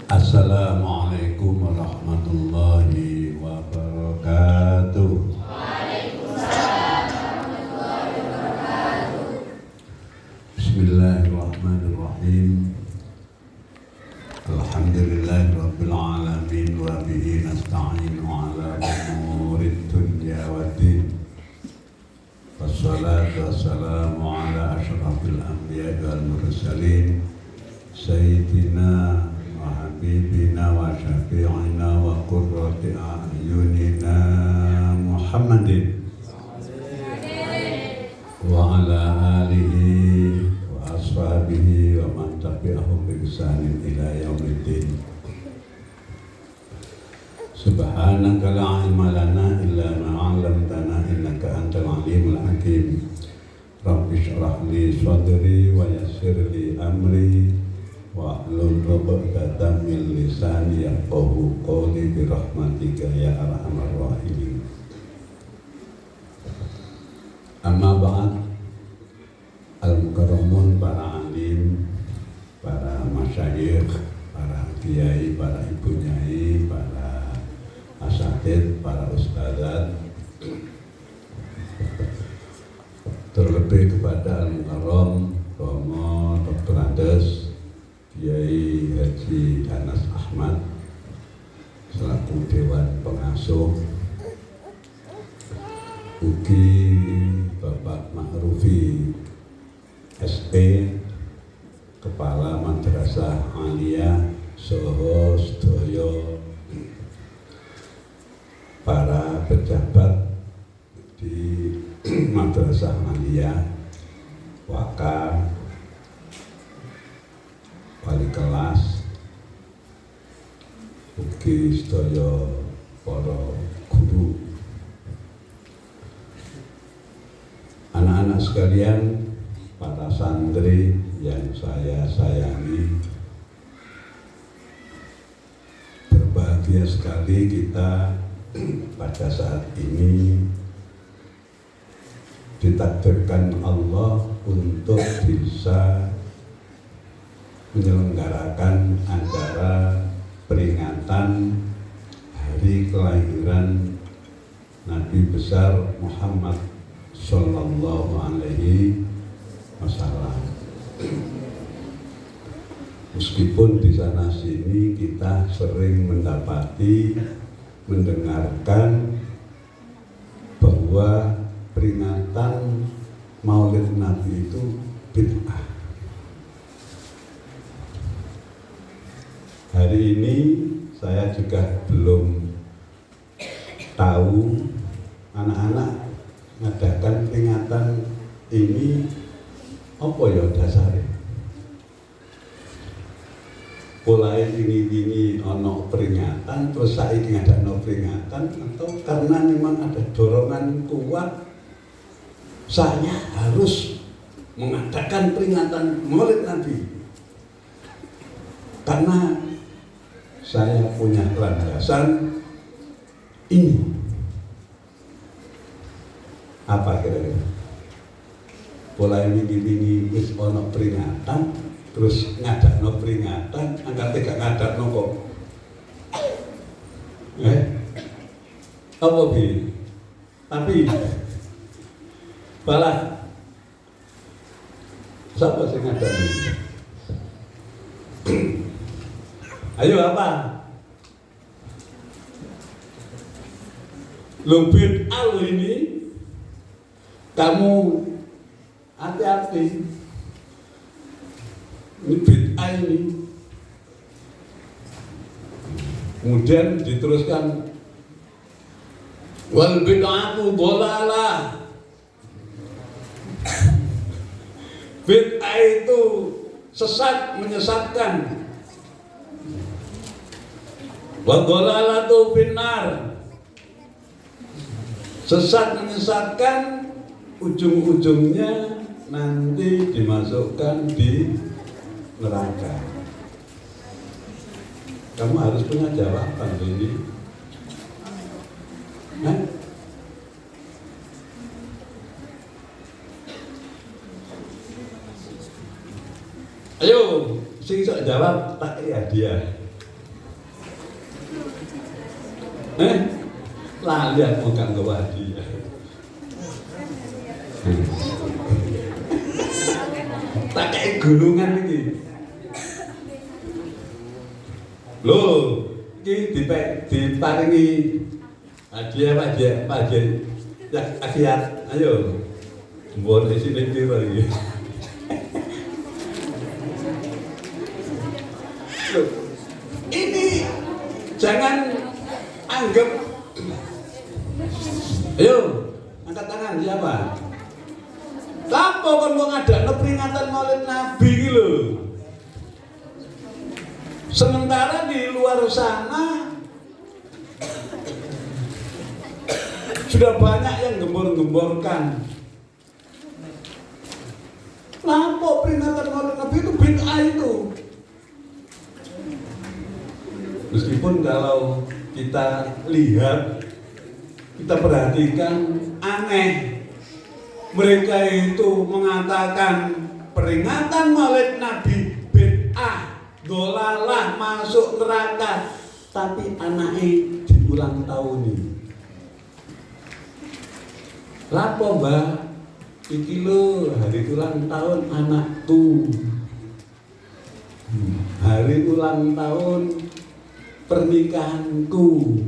Assalamualaikum warahmatullahi wabarakatuh. Bismillahirrahmanirrahim. Alhamdulillahi rabbil alamin wa bihi nasta'inu ala umurid dunya waddin. Wassalatu wassalamu ala asyrafil anbiya'i wal mursalin sayyidina wa habibina wa syafi'ina wa qurrati a'yunina Muhammadin wa ala alihi wa ashabihi wa man tabi'ahum bi ihsanin ila yaumiddin. Subhanaka la ilma lana illa ma 'allamtana innaka antal alimul hakim. Rabbi shrah li sadri wa yassir li amri wahlul 'uqdatam min lisani yafqahu qawli bi rahmatika ya arhamar rahimin. Amma ba'd, al-mukarramun, para alim, para masyayikh, para kiai, para ibu nyai, para asatidz, para ustadzat, terlebih kepada al-mukarram Romo Dr. Andes Kiai Haji Anas Ahmad selaku Dewan Pengasuh, ugi Bapak Ma'rufi SP Kepala Madrasah Aliyah Soho Sedoyo, para pejabat di Madrasah Aliyah, wakaf, wali kelas, ugi sedaya para guru, anak-anak sekalian, para santri yang saya sayangi. Berbahagia sekali kita pada saat ini ditakdirkan Allah untuk bisa menyelenggarakan acara peringatan hari kelahiran Nabi besar Muhammad Sallallahu Alaihi Wasallam. Meskipun di sana sini kita sering mendengarkan bahwa peringatan Maulid Nabi itu bid'ah. Hari ini saya juga belum tahu anak-anak mengadakan peringatan ini apa ya dasarnya. Mulai ini ono peringatan terus saiki ngadakno peringatan, atau karena memang ada dorongan kuat saya harus mengadakan peringatan Maulid Nabi karena saya punya landasan ini. Apa kira-kira? Mulai ini wis ono peringatan terus ngadakno peringatan, angkate gak ngadakno kok. Apa bi? Tapi balah siapa sing ngadakno? Ayo apa? Lumpit al ini kamu hati-hati. Ini bid'ah ini. Kemudian diteruskan wal bid'atu dhalalah. Bid'ah itu sesat, menyesatkan. Wa dhalalatu finnar. Sesat, menyesatkan, ujung-ujungnya nanti dimasukkan di neraka. Kamu harus punya jawaban ini. Ayo, sing sok jawab tak hadiah. Lali aku kanggo wadi. Tak kayak gunungan iki. Loh, iki diparingi hadiah ya akhir. Ayo. Mbon isine piro iki? Loh, ini jangan anggap. Ayo, angkat tangan siapa? Lapo kon mau ngadakno peringatan Maulid Nabi iki lho. Sementara di luar sana sudah banyak yang gembor-gemborkan. Lapo peringatan Maulid Nabi itu bid'ah itu. Meskipun kalau kita lihat, kita perhatikan aneh. Mereka itu mengatakan peringatan Maulid Nabi bid'ah, dolalah, masuk neraka. Tapi anaknya diulang tahun ini. Lapo mbak, iki lo hari ulang tahun anakku. Hari ulang tahun pernikahanku.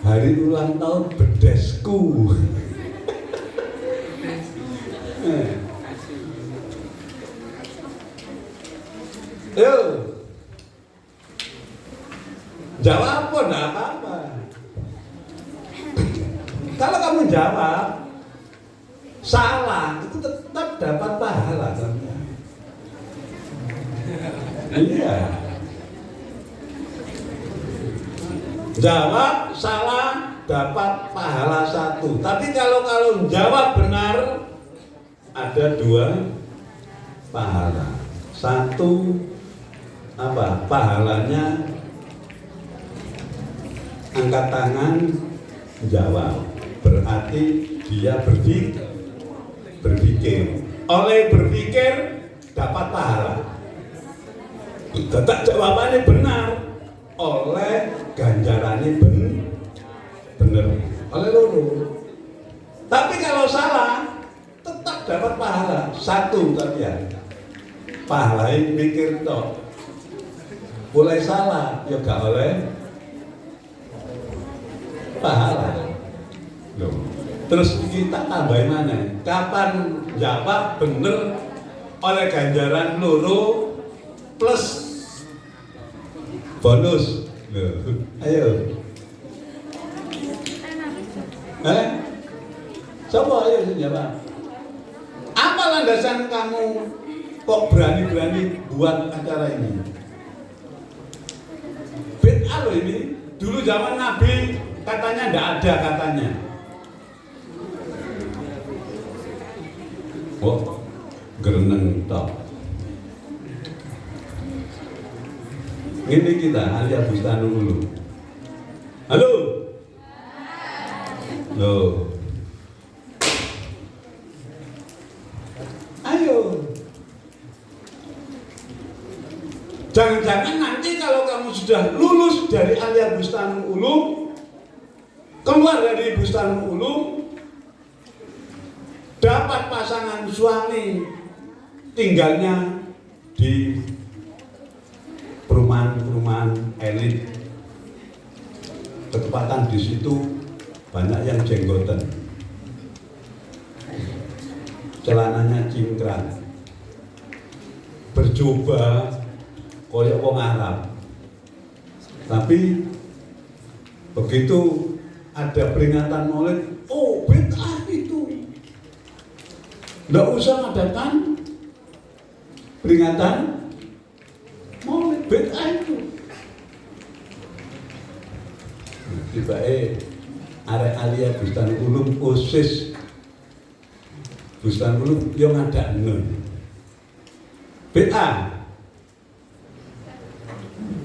Hari ulang tahun bedesku. Yo, jawab pun enggak apa-apa. Kalau kamu jawab salah, itu tetap dapat pahala kan? Iya. Jawab salah dapat pahala 1. Tapi kalau jawab benar ada 2 pahala. 1 apa? Pahalanya angkat tangan jawab. Berarti dia berpikir. Oleh berpikir dapat pahala. Tetap jawabannya benar. Oleh ganjarannya benar. Oleh loro. Tapi kalau salah tetap dapat pahala 1 tadi ya. Pahala mikir toh. Boleh salah ya gak oleh pahala. Loh. Terus kita tambahin mana? Kapan jawab bener oleh ganjaran loro plus bonus. Loh. Ayo. Coba ayo jawab. Apa landasan kamu kok berani-berani buat acara ini? Bid'ah loh ini. Dulu zaman Nabi katanya enggak ada katanya. Oh, gereneng tok. Ini kita Alia Bustanul Ulum. Halo. Loh. Ayo. Jangan-jangan nanti kalau kamu sudah lulus dari Alia Bustanul Ulum, keluar dari Bustanul Ulum, dapat pasangan suami tinggalnya di perumahan elit, ketepatan di situ banyak yang jenggotan, celananya cingkrang, berjubah koyok wong Arab. Tapi begitu ada peringatan Maulid, oh bid'ah itu. Nggak usah ngadakan peringatan Maulid, bid'ah itu. Tiba-tiba arek Alia Bustanul Ulum OSIS Bustanul Ulum yang ada nun bid'ah.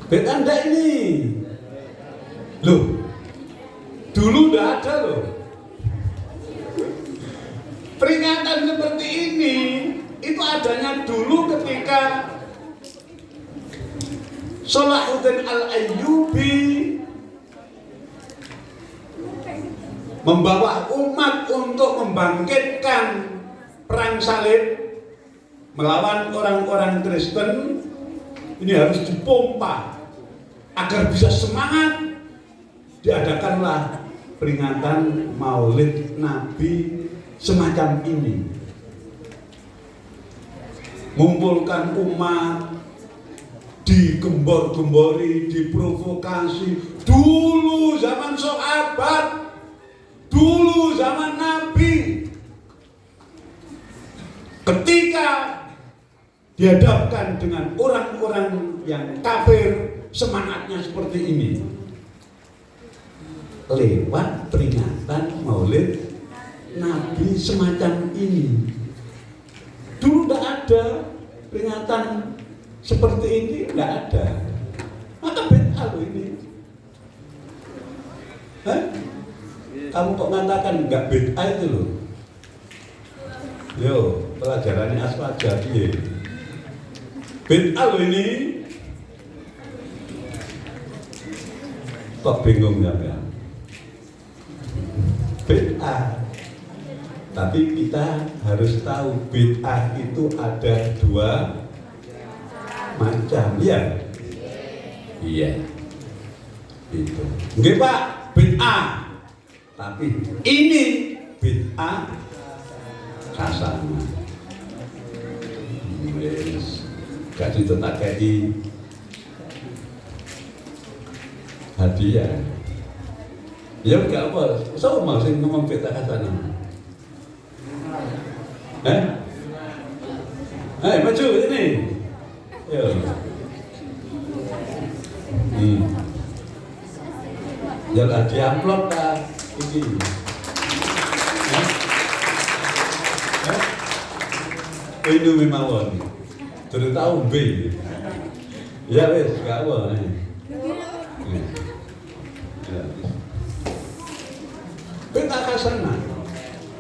Bid'ah ndak ini. Loh, dulu ndak ada loh. Peringatan seperti ini itu adanya dulu ketika Salahuddin Al-Ayyubi membawa umat untuk membangkitkan perang salib melawan orang-orang Kristen. Ini harus dipompa agar bisa semangat. Diadakanlah peringatan Maulid Nabi semacam ini, ngumpulkan umat, digembor-gembori, diprovokasi. Dulu zaman sahabat, dulu zaman Nabi, ketika dihadapkan dengan orang-orang yang kafir, semangatnya seperti ini. Lewat peringatan Maulid Nabi semacam ini. Dulu tidak ada peringatan seperti ini, tidak ada. Maka bid'ah loh ini. Hah? Kamu kok mengatakan enggak bid'ah itu loh? Yo, pelajarannya aswaja piye? Bid'ah loh ini. Kok bingung ya? Bid'ah. Tapi kita harus tahu bid'ah itu ada dua macam, ya? Iya. Itu. Nggih, Pak, bid'ah. Tapi ini bid'ah hasanah. Wis gak ditetakei hadiah. Ya enggak apa, sama sing ngomong bid'ah hasanah. Maju ini. Yo. Jangan diamplop ta iki. Ini memawon. Terus tahu B. Ya wes, gak apa. Bid'ah hasanah.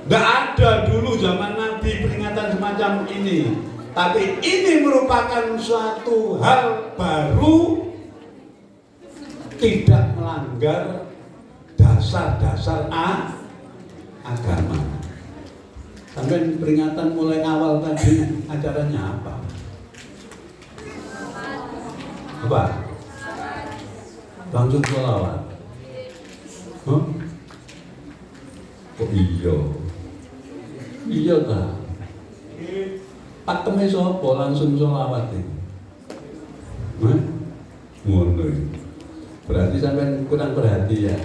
Tidak ada dulu zaman Nabi peringatan semacam ini. Tapi ini merupakan suatu hal baru, tidak melanggar dasar-dasar agama. Sampai peringatan mulai awal tadi acaranya apa? Apa? Langsung sholawat. Huh? Kok iya? Iya tak? Pakemnya sapa langsung sholawat ini? Ngono. Berarti sampai kurang perhatian.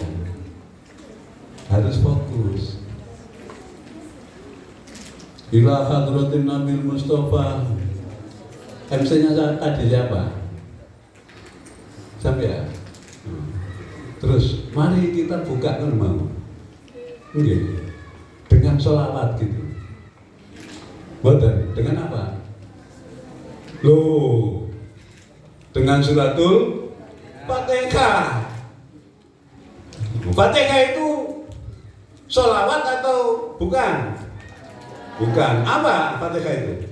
Harus fokus. Ila hadratin Nabi Mustafa. MC-nya tadi siapa? Sampai ya? Terus mari kita buka kan mau. Nggih. Dengan sholawat gitu. Boten, dengan apa? Loh, dengan suratul Fatihah. Fatihah itu sholawat atau bukan? Bukan. Apa Fatihah itu?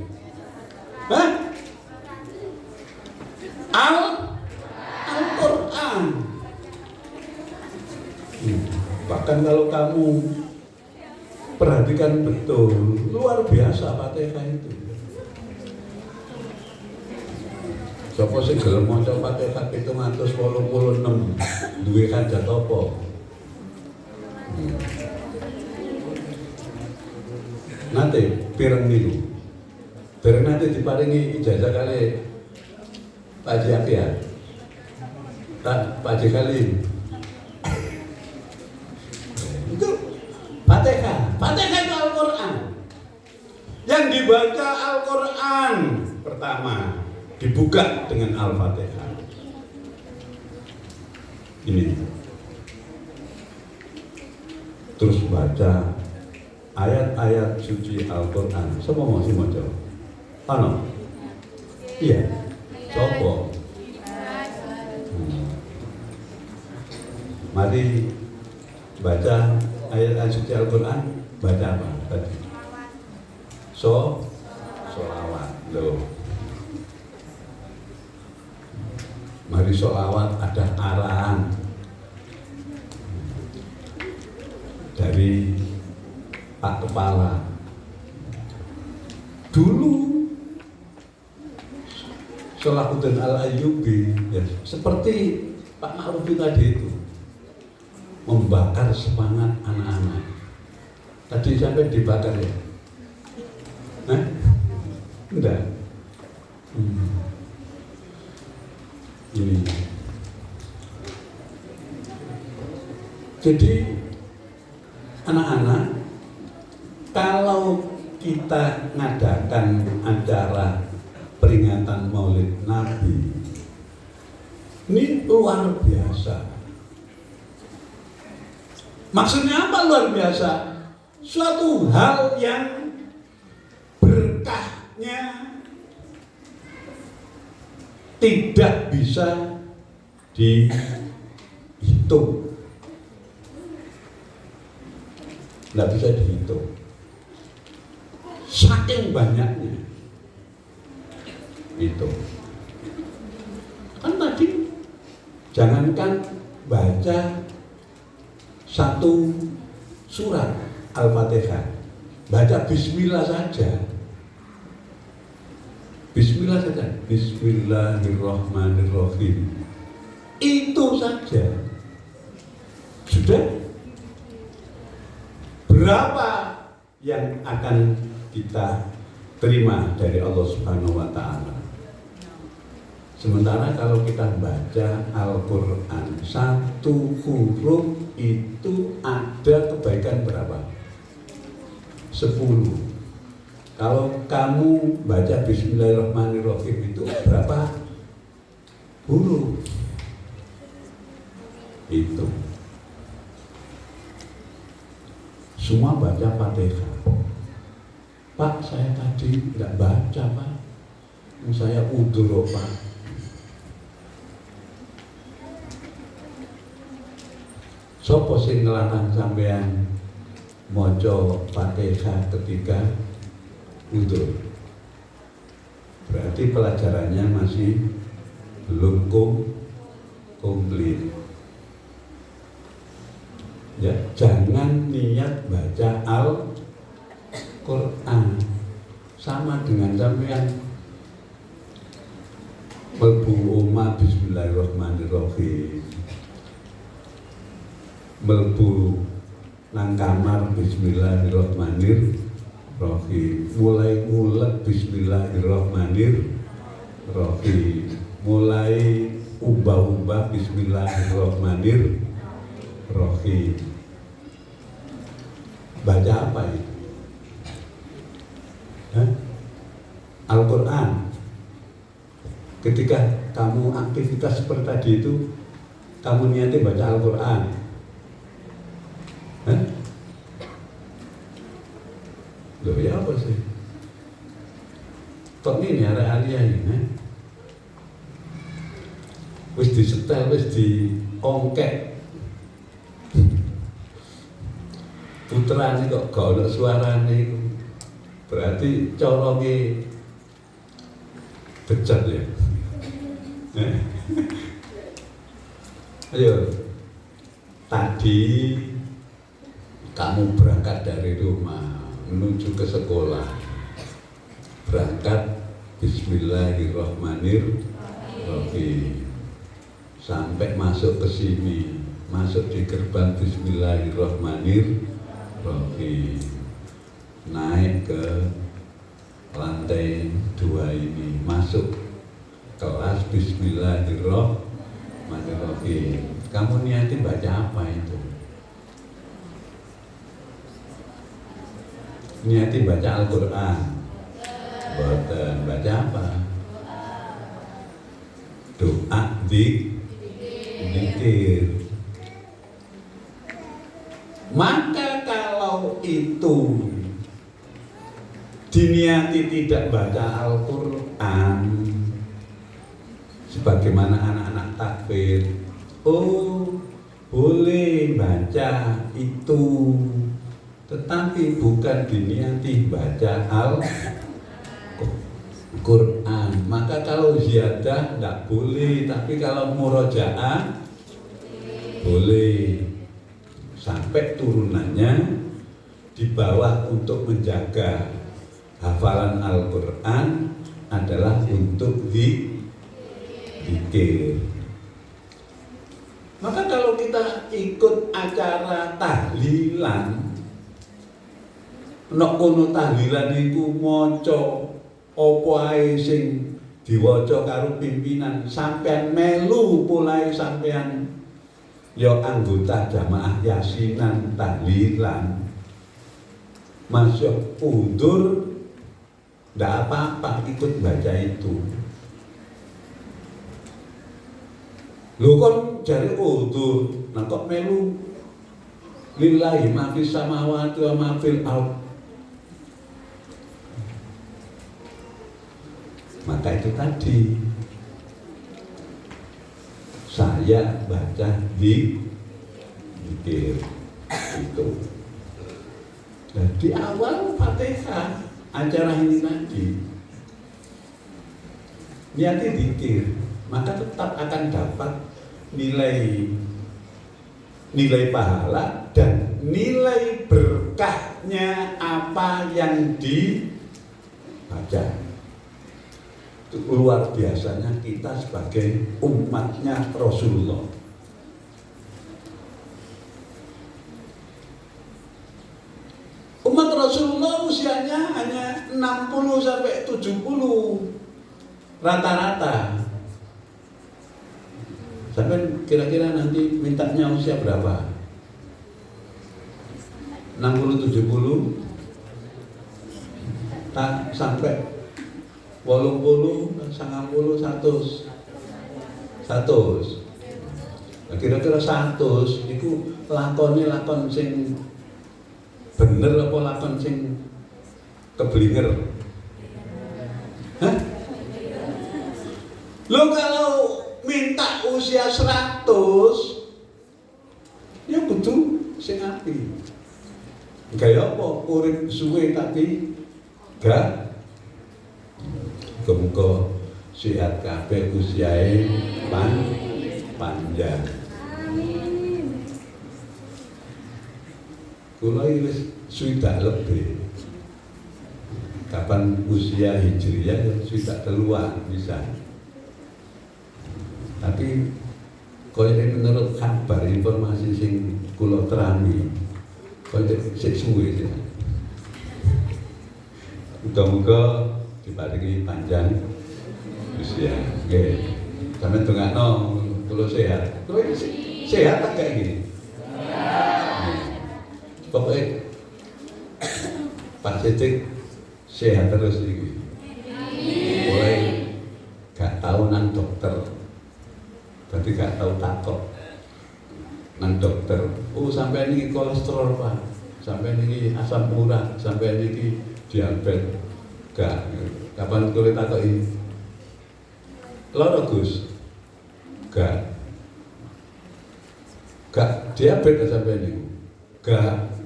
Hah? Al-Quran. Bahkan kalau kamu perhatikan betul, luar biasa Fatihah itu. Sapa sing gelem maca Fatihah 786 duwe hajat apa? Nanti pireng niku. Bareng nanti diparingi ijazah kali Pak Haji Afiat. Pak Haji Kalim. Itu Fatihah. Fatihah itu Al-Quran. Yang dibaca Al-Quran pertama dibuka dengan Al-Fatihah. Ini. Terus baca ayat-ayat suci Al-Quran. Siapa mau sih maca? Ano? Iya. Sopo? Mari baca ayat-ayat suci Al-Quran. Baca apa tadi? Sholawat. Loh. mari sholawat ada arahan dari Pak Kepala. Dulu Salahuddin Al-Ayyubi ya, seperti Pak Ma'rufi tadi itu membakar semangat anak-anak. Tadi sampai dibakar ya? Nah, enggak. Ini. Jadi anak-anak, kalau kita ngadakan acara peringatan Maulid Nabi, ini luar biasa. Maksudnya apa luar biasa? Suatu hal yang berkahnya tidak bisa dihitung, nggak bisa dihitung, saking banyaknya itu. Kan tadi jangankan baca satu surat Al-Fatihah, baca Bismillah saja. Bismillah saja, Bismillahirrahmanirrahim. Itu saja sudah berapa yang akan kita terima dari Allah Subhanahu wa Ta'ala. Sementara kalau kita baca Al-Quran, satu huruf itu ada kebaikan berapa? 10. Kalau kamu baca Bismillahirrahmanirrahim itu berapa huruf? Itu. Semua baca Fatihah. Pak, saya tadi nggak baca, Pak. Saya udur, Pak. Sopo sing ngelarang sampean maca Fatihah ketika udur? Berarti pelajarannya masih belum komplit. Ya, jangan niat baca Al-Quran sama dengan sampean mlebu omah Bismillahirrahmanirrahim, mlebu nang kamar Bismillahirrahmanirrahim, mulai ngulet Bismillahirrahmanirrahim, mulai ubah-ubah Bismillahirrahmanirrahim. Baca apa itu? Al-Quran. Ketika kamu aktivitas seperti tadi itu, kamu niatnya baca Al-Quran. Loh ya apa sih? Kok ini ada aliyah ini? Wis disetel, wis diongkek. Putrane kok gak ono suarane iku. Berarti coroke becat ya. Ayo. Tadi kamu berangkat dari rumah menuju ke sekolah. Berangkat Bismillahirrahmanirrahim. Sampai masuk ke sini, masuk di gerbang Bismillahirrahmanirrahim. Naik ke lantai 2 ini, masuk kelas Bismillahirrahmanirrahim. Kamu niati baca apa itu? Niati baca Al-Quran? Boten. Baca apa? Doa, zikir. Maka kalau itu diniati tidak baca Al-Quran, sebagaimana anak-anak takbir, oh boleh baca itu, tetapi bukan diniati baca Al-Quran. Quran. Maka kalau ziyadah tidak boleh, tapi kalau murojaah boleh. Sampai turunannya di bawah untuk menjaga hafalan Al-Quran adalah untuk zikir. Maka kalau kita ikut acara tahlilan, nek kono tahlilan iku maca apa ae sing diwaca karo pimpinan, sampean melu polahe sampean ya anggota jamaah yasinan tahlilan, masuk undur ndak apa-apa ikut baca itu. Lho kon jare undur, nah kok melu lillahi ma fis samawati wa ma fil ardh. Maka itu tadi saya baca di zikir itu. Nah, di awal Fatihah acara ini tadi niatnya zikir, maka tetap akan dapat nilai pahala dan nilai berkahnya apa yang dibaca. Itu luar biasanya kita sebagai umatnya Rasulullah. Umat Rasulullah usianya hanya 60 sampai 70 rata-rata. Sampai kira-kira nanti mintanya usia berapa? 60 70 tak sampai 80 90 100. Nah, kira-kira 100 itu lakon sing bener apa lakon sing keblinger? Hah? Lo kalau minta usia 100 ya butuh sing api. Gaya apa? Urip suwe tapi gak muga sehat kabeh usiae panjang. Amin. Kula wis swidak lebih. Kapan usia hijriyah ya swidak keluar bisa. Tapi kaya menurut kabar informasi sing kula terami kaya sik suwe sih. Muga-muga diparingi panjang usia. Nggih. Sampeyan dongakno kula sehat. Kula sehat tak kayak gini. Pokoknya Pak Sidik sehat terus iki. Mulai gak tahu nang dokter. Berarti gak tahu takok nang dokter. Oh sampai ini kolesterol Pak, sampai ini asam urat, sampai ini diabetes. Gak. Kapan kulit takok ini? Loro Gus. Gak diabetes sampai ini. Gak.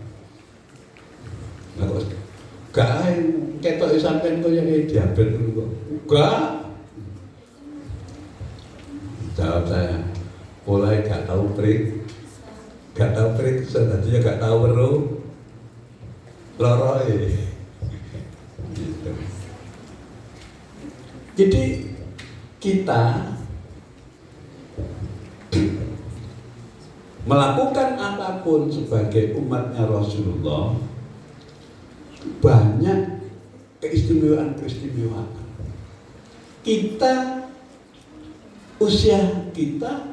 Nah kok gak ketok sampai koyo diabetes kok. Gak. Jawab saya, mulai gak tahu trik, sebenarnya gak tahu loroi. Gitu. Jadi kita melakukan apapun sebagai umatnya Rasulullah banyak keistimewaan. Usia kita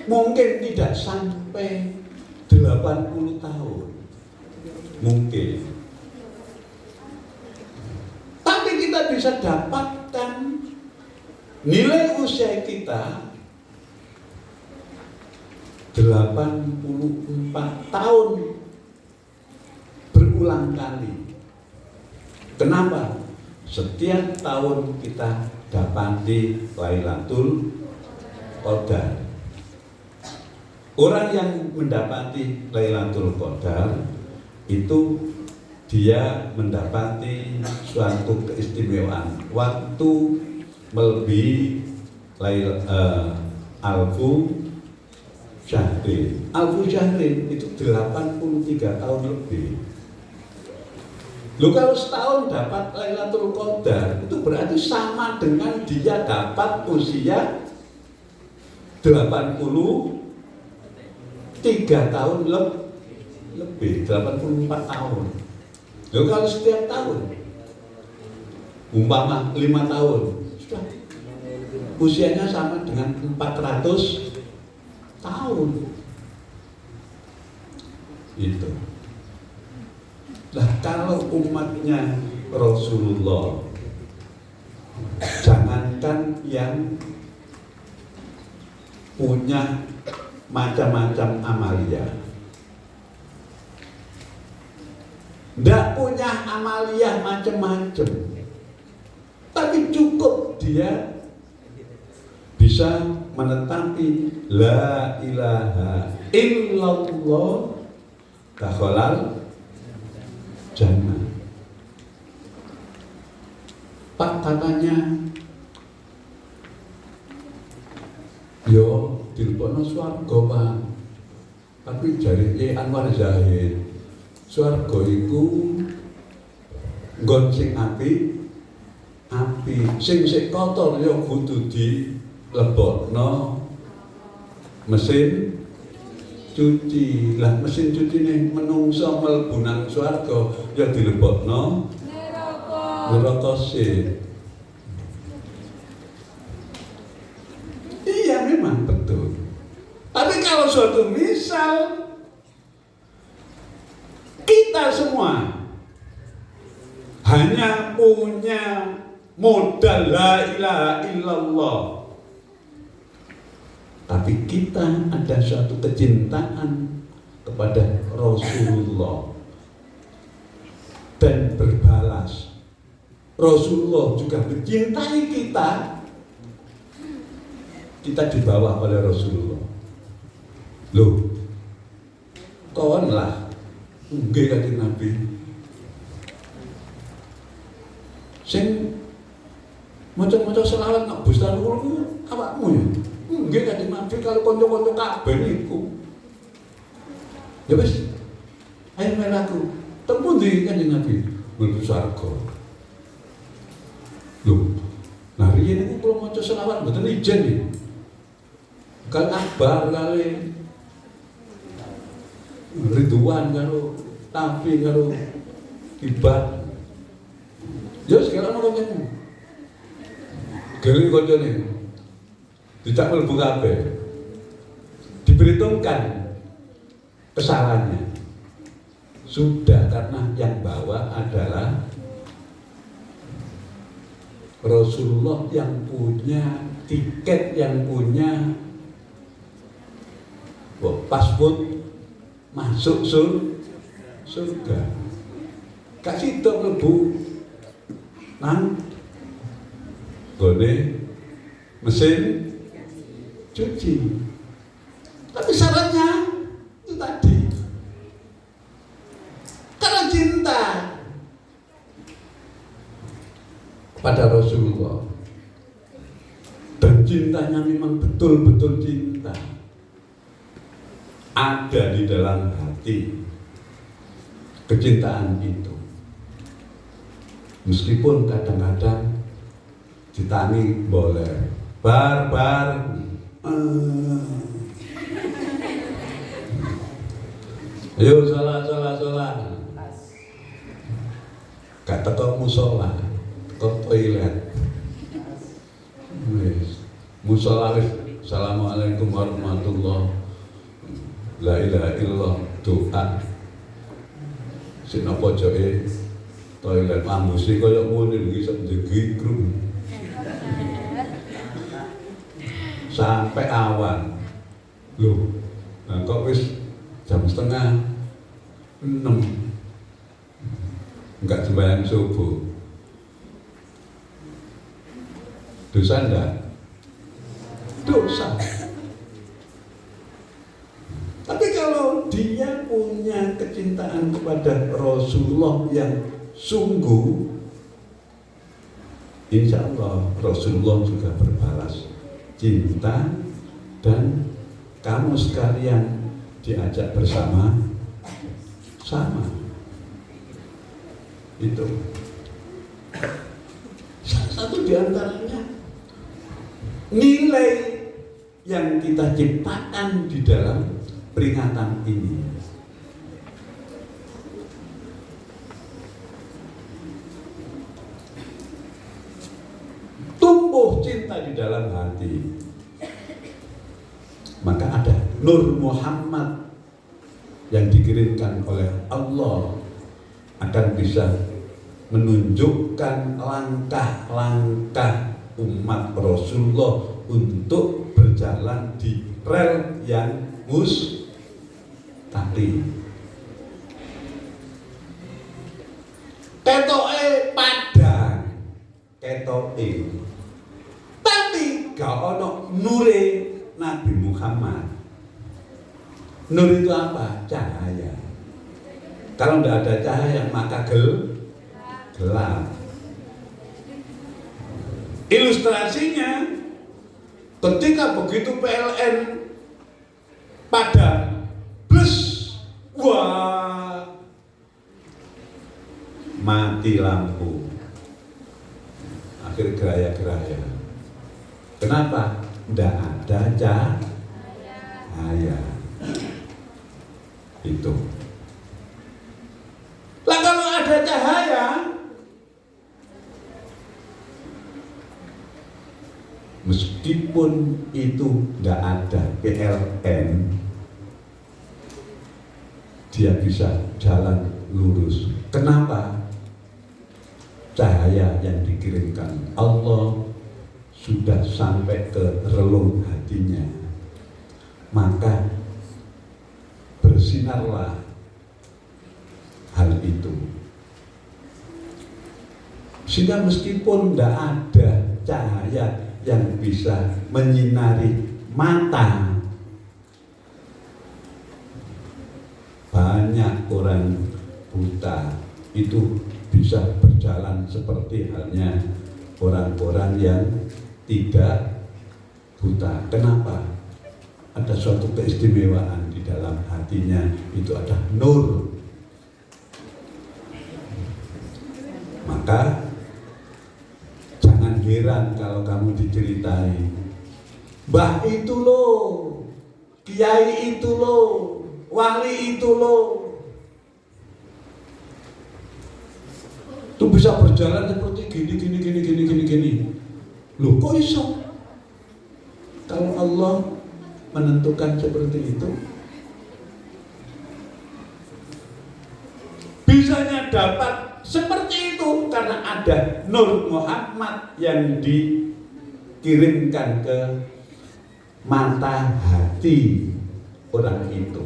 mungkin tidak sampai 80 tahun. Mungkin. Tapi kita bisa dapatkan nilai usia kita 84 tahun berulang kali. Kenapa? Setiap tahun kita dapati Lailatul Qadar. Orang yang mendapati Lailatul Qadar itu dia mendapati suatu keistimewaan waktu melebihi alfu syahrin. Alfu syahrin itu 83 tahun lebih. Lu kalau setahun dapat Lailatul Qadar itu berarti sama dengan dia dapat usia 83 tahun lebih, 84 tahun. Lu kalau setiap tahun umpama 5 tahun sudah usianya sama dengan 400 tahun. Itu. Lah kalau umatnya Rasulullah, jangankan yang punya macam-macam amalia, ndak punya amalia macam-macam, tapi cukup dia bisa menetapi la ilaha illallah dakhalal jannah. Pak katanya yo dilebokno swarga Pak, tapi jari Anwar Zahid swarga iku nggon sing apik, sing kotor yo kudu dilebokno mesin cuci. Lah mesin cuci nih menungso mlebu nang swarga ya dilebokno neraka sih. Iya memang betul. Tapi kalau suatu misal kita semua hanya punya modal la ilaha illallah, tapi kita ada suatu kecintaan kepada Rasulullah dan berbalas, Rasulullah juga mencintai kita dibawa oleh Rasulullah. Loh, kawan lah, nggih kanjeng Nabi, sing maca-maca selawat nak bustan kulo awakmu ya. Nggih kanjeng Nabi kalau kanca-kanca kabeh niku. Ya wis, ayo melaku. Teng pundi kanjeng Nabi? Mlebu swarga. Lho, nah riyen niku kula maca selawat mboten ijen iki. Kan Akbar kali Ridwan karo Tafi karo Ibad. Ya sekarang ono kancamu. Gere kancane tidak mlebu kabeh, diperhitungkan kesalahannya sudah, karena yang bawa adalah Rasulullah yang punya tiket, yang punya paspor masuk surga. Kasih tok mlebu nang gone mesin cuci. Tapi syaratnya itu tadi, karena cinta pada Rasulullah, dan cintanya memang betul-betul cinta, ada di dalam hati kecintaan itu. Meskipun kadang-kadang ditani boleh bar ayo salah gak teko musola, teko toilet wis musola wis assalamualaikum warahmatullah la ilaha illallah doa sing napa joke toilet ambusi kaya ngono iki sak ndegi grup sampai awan. Loh, nah kok wis jam 5:30 enggak sembahyang subuh. Dosa enggak? Dosa. Tapi kalau dia punya kecintaan kecintaan kepada Rasulullah yang sungguh, insya Allah Rasulullah juga berbalas cinta, dan kamu sekalian diajak bersama sama. Itu salah satu diantaranya nilai yang kita ciptakan di dalam peringatan ini. Tumbuh cinta di dalam hati, maka ada Nur Muhammad yang dikirimkan oleh Allah akan bisa menunjukkan langkah-langkah umat Rasulullah untuk berjalan di rel yang mustaqim. Ketoke padang, ketoke, tapi gak ono nure Nabi Muhammad. Nur itu apa? Cahaya. Kalau tidak ada cahaya maka gelap. Ilustrasinya, ketika begitu PLN padam, blus, wah, mati lampu. Akhir geraya-geraya. Kenapa? Tidak ada cahaya. Itu. Lah kalau ada cahaya, meskipun itu tidak ada PLN, dia bisa jalan lurus. Kenapa? Cahaya yang dikirimkan Allah sudah sampai ke relung hatinya, maka bersinarlah hal itu. Sehingga meskipun tidak ada cahaya yang bisa menyinari mata, banyak orang buta itu bisa berjalan seperti halnya orang-orang yang tidak buta. Kenapa? Ada suatu keistimewaan di dalam hatinya, itu ada nur. Maka jangan heran kalau kamu diceritai, mbah itu loh, kiai itu loh, wali itu loh, itu bisa berjalan seperti gini. Loh kok iso? Kalau Allah menentukan seperti itu, bisanya dapat seperti itu karena ada Nur Muhammad yang dikirimkan ke mata hati orang itu.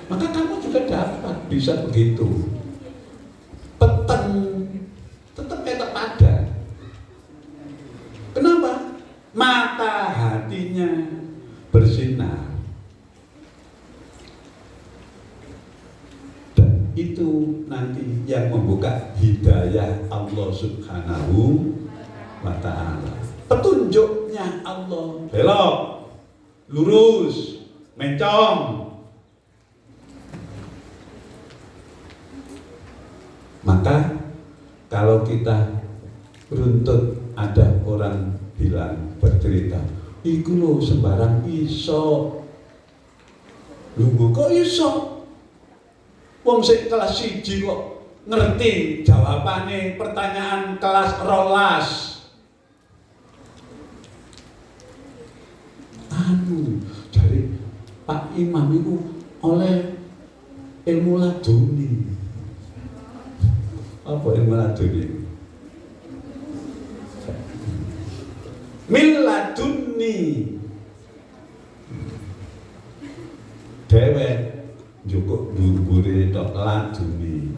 Maka kamu juga dapat bisa begitu. Peteng tetap ada. Kenapa? Mata hatinya bersinar. Dan itu nanti yang membuka hidayah Allah Subhanahu wa ta'ala. Petunjuknya Allah. Belok, lurus, mencong. Maka kalau kita runtut, ada orang bilang, bercerita, iku lho sembarang iso. Lho kok iso? Wong sik kelas 1 kok ngerti jawabane pertanyaan kelas 12. Dari Pak Imam itu oleh ilmu laduni. Apa ilmu laduni? Miladuni. Dewek njukuk dhuwure tok laduni.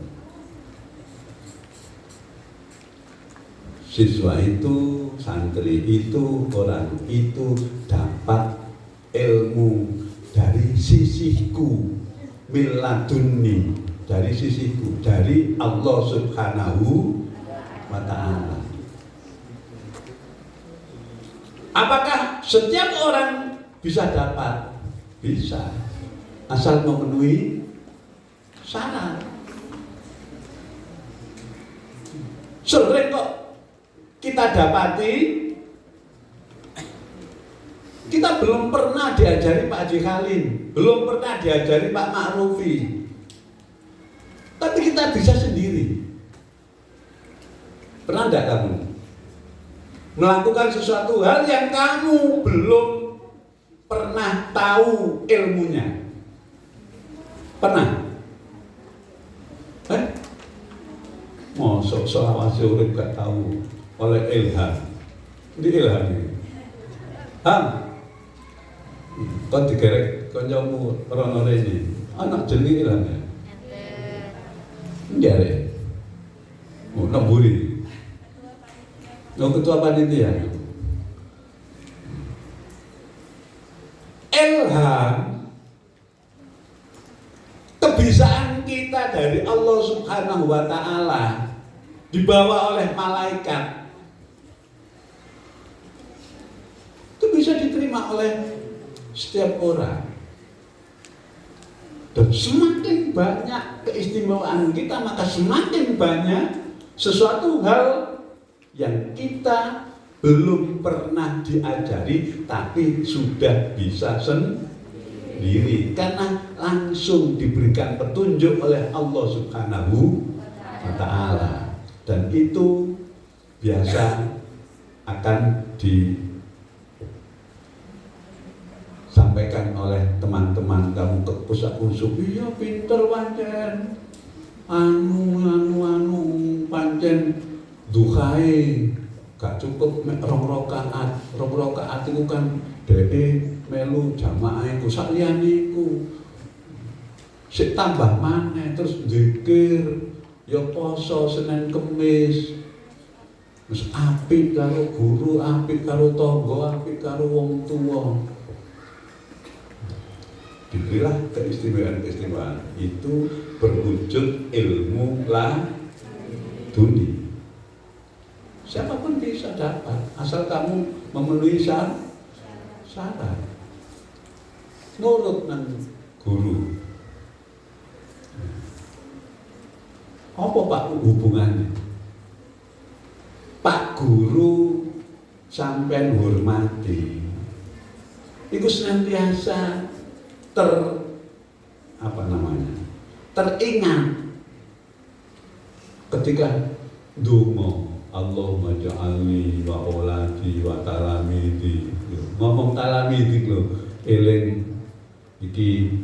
Siswa itu, santri itu, orang itu dapat ilmu dari sisiku. miladunni, dari sisiku, dari Allah Subhanahu wa ta'ala. Apakah setiap orang bisa dapat? Bisa, asal memenuhi syarat. Sering kok kita dapati, kita belum pernah diajari Pak Haji Khalil, belum pernah diajari Pak Ma'rufi, tapi kita bisa sendiri. Pernah enggak kamu melakukan sesuatu hal yang kamu belum pernah tahu ilmunya? Pernah? Mosok selawase urip gak tahu oleh ilham. Ini ilham ini. Kon digerek kancamu rono rene. Anak jenenge ilham ya. Nggih. Oh, nak buri. Ketua panitia. Ilham, kebiasaan kita dari Allah Subhanahu wa ta'ala, dibawa oleh malaikat, itu bisa diterima oleh setiap orang. Dan semakin banyak keistimewaan kita, maka semakin banyak sesuatu hal yang kita belum pernah diajari tapi sudah bisa sendiri, karena langsung diberikan petunjuk oleh Allah Subhanahu wa ta'ala. Dan itu biasa akan disampaikan oleh teman-teman kamu ke pusat unsur. Iya pinter pancen, anu pancen dukai gak cukup rong rakaat itu kan dhek melu jamaah iku sakliyane iku sik tambah maneh, terus zikir ya poso Senin Kemis, terus apik karo guru, apik karo tangga, apik karo wong tuwa. Diberilah keistimewaan itu berwujud ilmu laduni. Siapapun bisa dapat, asal kamu memenuhi syarat. Nurut nang guru. Apa Pak hubungannya? Pak guru sampean hormati, itu senantiasa teringat ketika ndonga, Allahumma ja'alni wa auladi wa talamidi. Ngomong talamidi lho, eling iki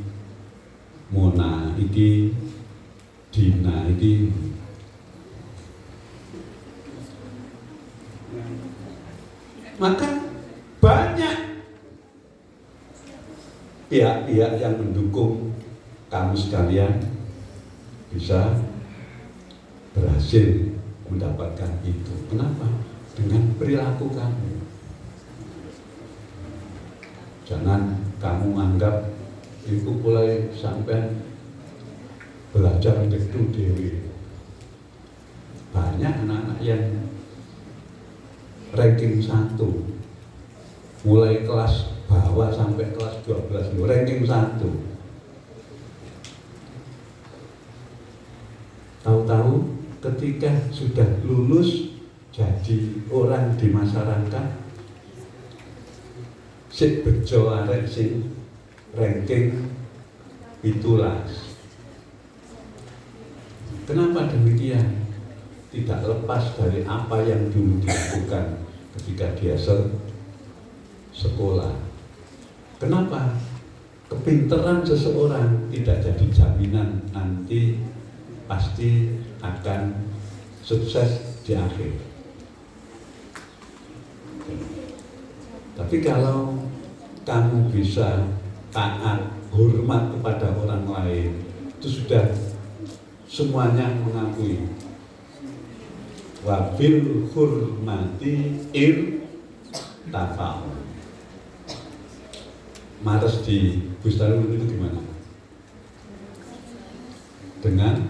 Mona, iki Dina, iki maka banyak pihak-pihak yang mendukung kamu sekalian bisa berhasil mendapatkan itu. Kenapa? Dengan perilaku kamu. Jangan kamu anggap itu mulai sampai belajar itu dewi. Banyak anak-anak yang ranking 1, mulai kelas bawah sampai kelas 12, ranking 1. Tahu-tahu ketika sudah lulus jadi orang di masyarakat, sik bejo arek sing ranking 17. Kenapa demikian? Tidak lepas dari apa yang dulu dilakukan ketika dia sekolah. Kenapa? Kepinteran seseorang tidak jadi jaminan nanti pasti akan sukses di akhir. Tapi kalau kamu bisa taat, hormat kepada orang lain, itu sudah semuanya mengakui. Wabil hurmati tafa'u. Mares di Bustarul itu gimana? dengan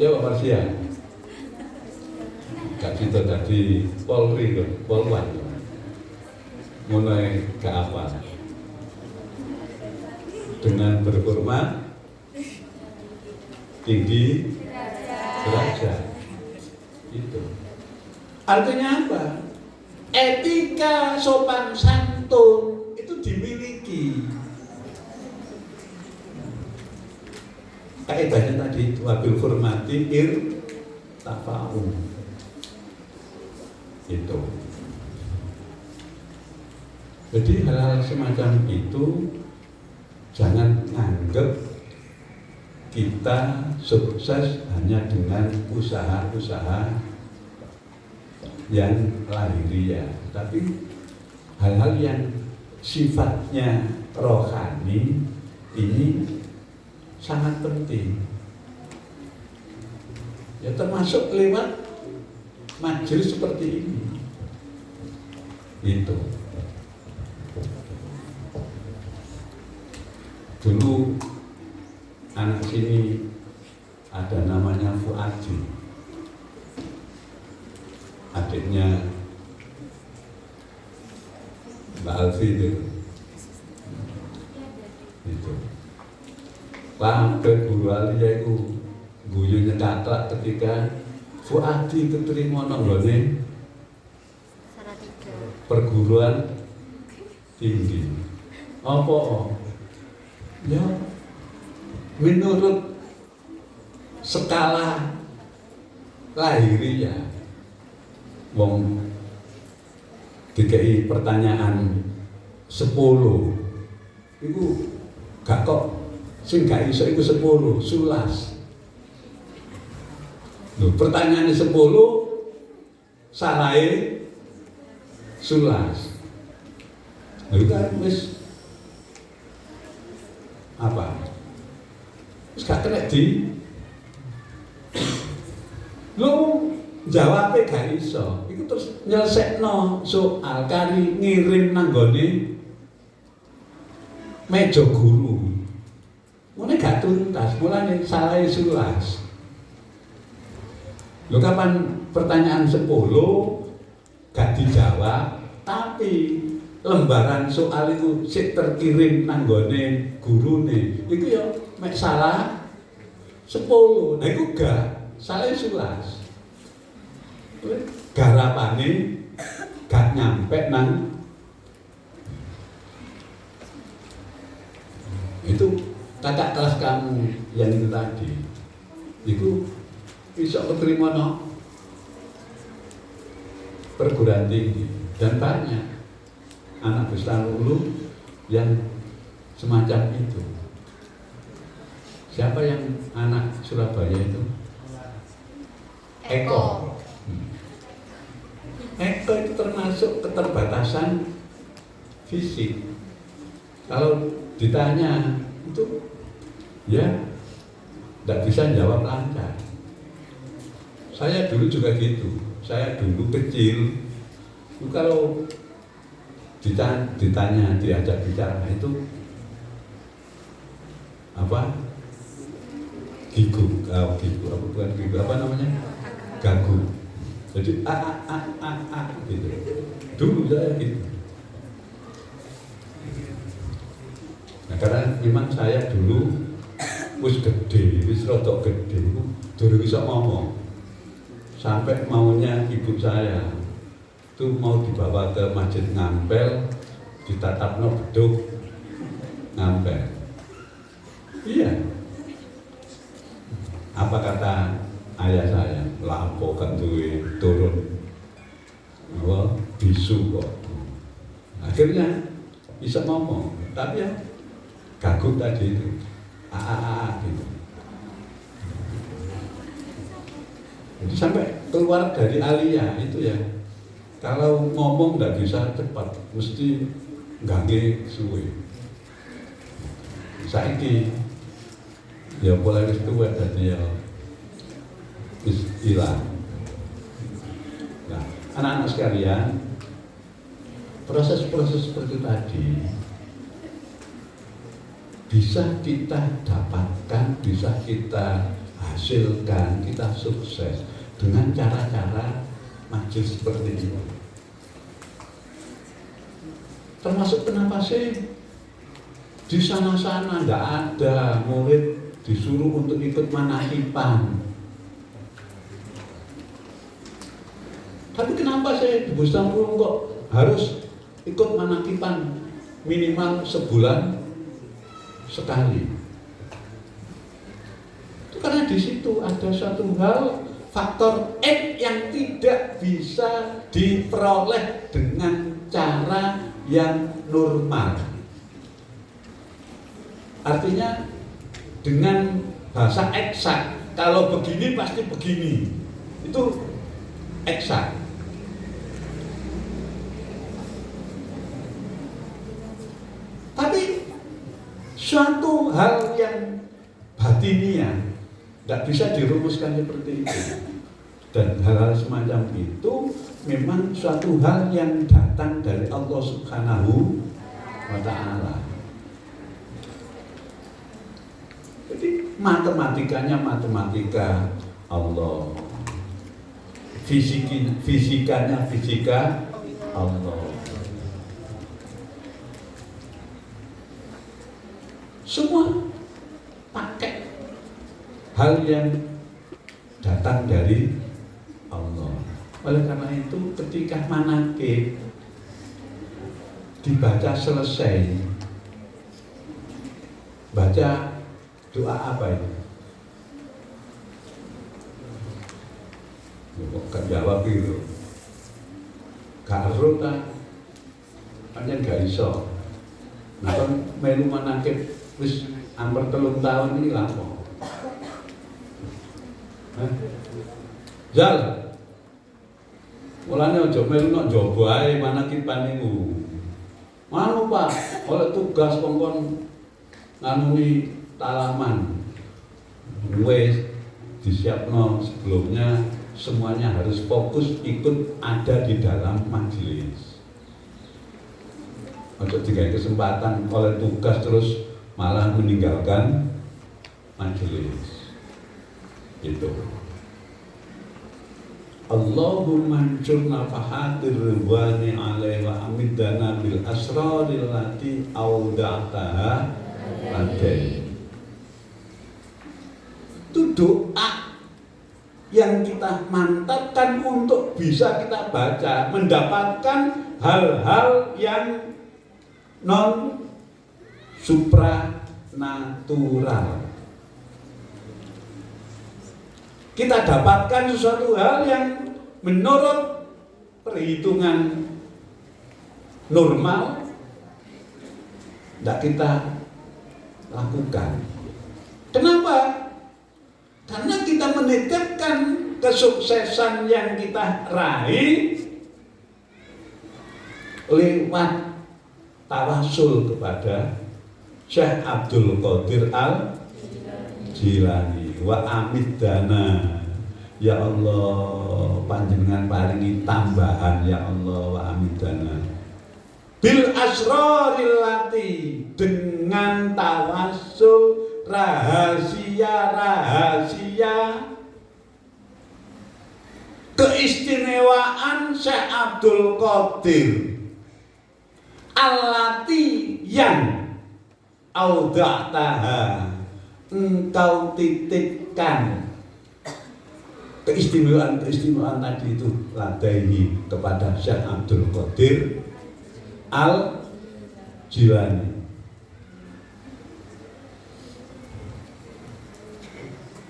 ya Pak Marsia gak cinta tadi Polri kok, Polwan mulai ke apa dengan berhormat tinggi derajat itu artinya apa? Etika sopan santun itu dimiliki. Kaidahnya tadi wabil hormati tafa'um itu. Jadi hal-hal semacam itu jangan anggap kita sukses hanya dengan usaha-usaha yang lahiriah, tapi hal-hal yang sifatnya rohani ini sangat penting. Ya termasuk lewat majelis seperti ini. Itu. Dulu anak sini ada namanya Fuadi. Adiknya Mbak Alfi itu. Sampai guru alia itu guyunya katak ketika Fuadi keterima nonggone perguruan tinggi. Apa? Ya menurut skala lahiriah. Wong DKI pertanyaan 10 itu gak kok sing gak iso iku 10 sulas. Loh, pertanyaannya 10 salahe sulas. Lalu kan wis apa? Wis gak kena di lu jawabnya gak iso, itu terus nyelesekno soal kari ngirim nanggone meja guru. Mulai gak tuntas, mulai salah sulas. Lo kapan pertanyaan 10 gak dijawab, tapi lembaran soal itu sik terkirim nanggone gurune, itu ya mek salah 10. Nah itu gak salah sulas. Garapane gak nyampe nang itu kakak kelas kamu yang itu tadi itu bisa keterima no perguruan tinggi dan banyak anak besar dulu yang semacam itu. Siapa yang anak Surabaya itu? Eko. Eko itu termasuk keterbatasan fisik. Kalau ditanya itu ya tidak bisa jawab lancar. Saya dulu juga gitu. Saya dulu kecil itu kalau ditanya diajak bicara itu apa? Gigu, apa bukan gigu, apa namanya? Gagu. Jadi gitu. Dulu saya gitu. Nah karena memang saya dulu wis gede, wis rodok gede, durung bisa ngomong. Sampai maunya ibu saya itu mau dibawa ke Masjid Ngampel, ditatapno beduk Ngampel. Iya. Apa kata ayah saya? Lapo kan duwe turun bisu kok. Akhirnya bisa ngomong, tapi ya kagum tadi itu gitu. Jadi sampai keluar dari alia itu ya, kalau ngomong nggak bisa cepat, mesti gangge suwe. Saiki ya mulai wis tuwek dadi ya wis hilang. Nah, anak-anak sekalian, Proses-proses seperti tadi bisa kita dapatkan, bisa kita hasilkan, kita sukses dengan cara-cara majelis seperti ini. Termasuk kenapa sih di sana-sana nggak ada murid disuruh untuk ikut manakipan? Tapi kenapa sih di Bustampung kok harus ikut manakipan minimal sebulan sekali? Itu karena di situ ada suatu hal, faktor X yang tidak bisa diperoleh dengan cara yang normal. Artinya dengan bahasa eksak, kalau begini pasti begini, itu eksak. Tapi suatu hal yang batiniah tidak bisa dirumuskan seperti itu. Dan hal-hal semacam itu memang suatu hal yang datang dari Allah Subhanahu wa Ta'ala. Jadi matematikanya matematika Allah, fisikanya fisika Allah. Semua pakai hal yang datang dari Allah. Oleh karena itu ketika manakib dibaca selesai, baca doa apa itu? Gak jawab itu, gak harus kan? Hanya gak iso. Nah kan melu manakib wis hampir 3 tahun ini lapo. Jal, mulane aja melu nok njaba ae manakipan niku. Manu Pak, oleh tugas kongkon nganuni talaman. Wis disiapno sebelumnya, semuanya harus fokus ikut ada di dalam majelis. Untuk dikasih kesempatan oleh tugas terus malah meninggalkan majelis. Itu. Allahumma ansurna fahatir ridwani alaihi wa amidana bil asraril lati auda'taha ladai. Itu doa yang kita mantapkan untuk bisa kita baca, mendapatkan hal-hal yang non supranatural. Kita dapatkan sesuatu hal yang menurut perhitungan normal tidak kita lakukan. Kenapa? Karena kita menitipkan kesuksesan yang kita raih lewat tawasul kepada Syekh Abdul Qadir Al-Jilani. Wa amidana, ya Allah panjenengan paringi tambahan, ya Allah wa amidana bil asraril lati, dengan tawasul rahasia-rahasia keistimewaan Syekh Abdul Qadir Al-lati yang auda'taha, engkau titipkan keistimewaan tadi itu ladaihi kepada Syekh Abdul Qadir Al-Jilani.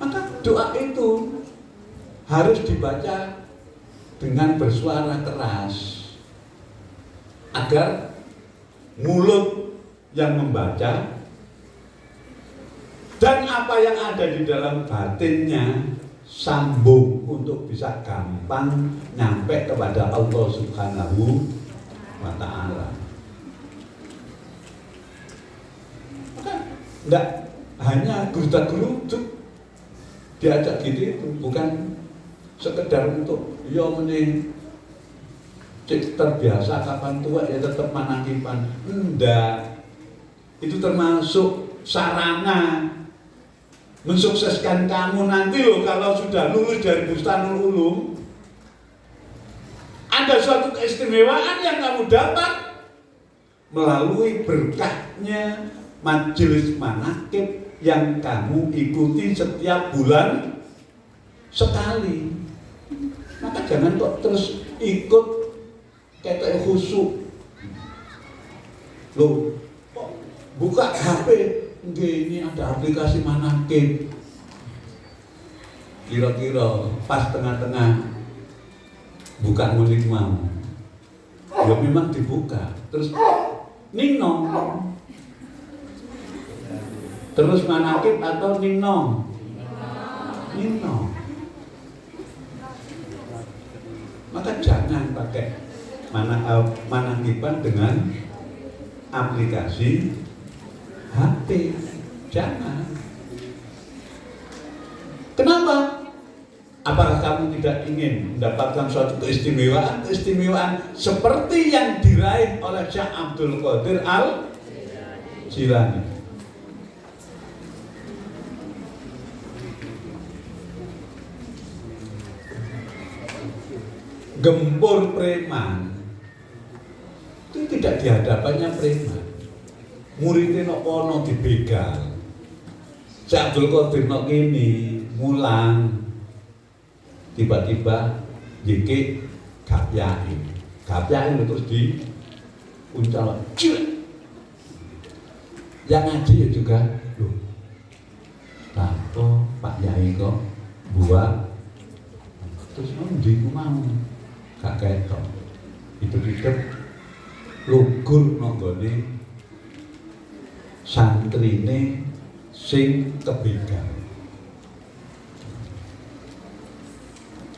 Maka doa itu harus dibaca dengan bersuara keras agar mulut yang membaca dan apa yang ada di dalam batinnya sambung untuk bisa gampang nyampe kepada Allah Subhanahu wa Ta'ala. Maka tidak hanya gerudak-geruduk diajak gitu, itu bukan sekedar untuk ya mending terbiasa kapan tua ya tetap manakipan. Enggak. Itu termasuk sarana mensukseskan kamu nanti loh. Kalau sudah lulus dari Bustanul Ulum, ada suatu keistimewaan yang kamu dapat melalui berkahnya majelis manakib yang kamu ikuti setiap bulan sekali. Maka jangan kok terus ikut kayak khusyuk. Loh, kok buka HP, ini ada aplikasi manakib. Kira-kira pas tengah-tengah buka ngulik mau. Ya memang dibuka. Terus ninong. Terus manakib atau ninong? Ninong. Maka jangan pakai manakiban dengan aplikasi HP. Jangan. Kenapa? Apakah kamu tidak ingin mendapatkan suatu keistimewaan seperti yang diraih oleh Syekh Abdul Qadir Al-Jilani? Gempur preman itu tidak di hadapannya preman. Muridnya nok kono dibegal. Syekh Abdul Qadir nok kene mulang, tiba-tiba jeke gak yakin terus di uncal yang ngaji ya juga loh. Lapo Pak Yai kok buat terus ndi ku mau gak ketok. Itu lugur nonggone santrine sing kebegal.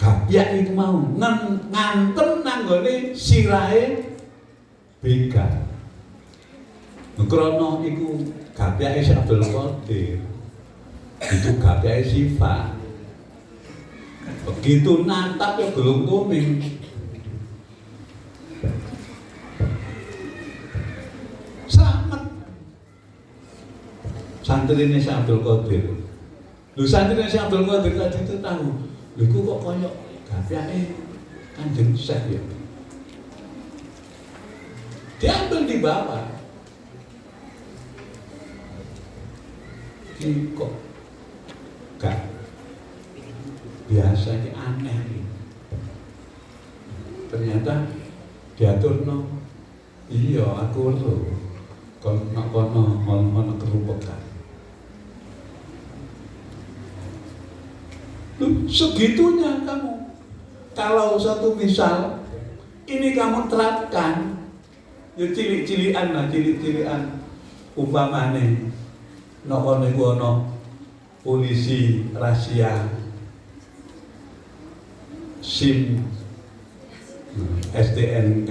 Gapyak itu mau ngantem nanggone sirahe begal. Krana iku gapyake Syekh Abdul Qadir. Itu gapyake sifat. Begitu nantap ya gelung kuming. Selamat. Santrine Syekh Abdul Qadir. Lho santrine Syekh Abdul Qadir tadi itu tahu. Lho kok koyo gapyake Kanjeng Syekh ya. Diambil di bawah. Ini kok gak biasa, ini aneh ini. Ternyata diatur no, iya aku lo kono kerupekan. Segitunya kamu. Kalau satu misal ini kamu terapkan, ya cilik-cilikan lah, cilik-cilikan umpamane no polisi rahasia SIM STNK.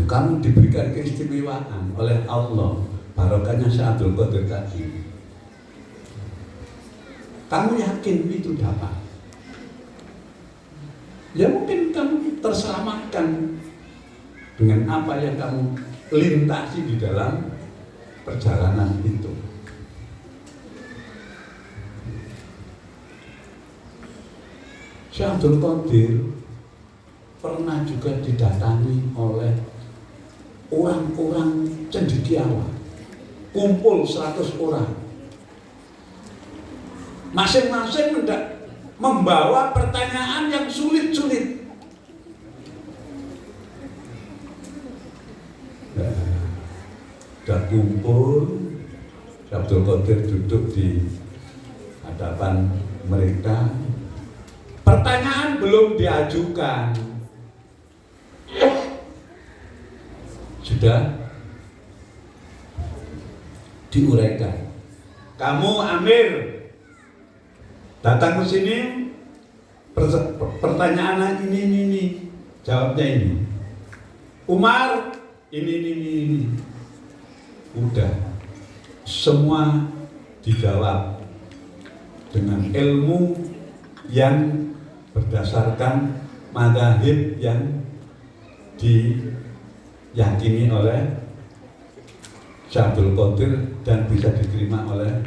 Kamu diberikan keistimewaan oleh Allah, barokahnya Syekh Abdul Qadir tadi. Kamu yakin itu dapat? Ya mungkin kamu terselamatkan dengan apa yang kamu lintasi di dalam perjalanan itu. Syekh Abdul Qadir pernah juga didatangi oleh orang-orang cendekiawan, kumpul 100 orang. Masing-masing membawa pertanyaan yang sulit-sulit. Sudah kumpul, Syekh Abdul Qadir duduk di hadapan mereka. Pertanyaan belum diajukan, sudah diuraikan. Kamu Amir datang ke sini, pertanyaan ini, jawabnya ini. Umar ini. Udah semua dijawab dengan ilmu yang berdasarkan mazhab yang diyakini oleh Syekh Abdul Qadir dan bisa diterima oleh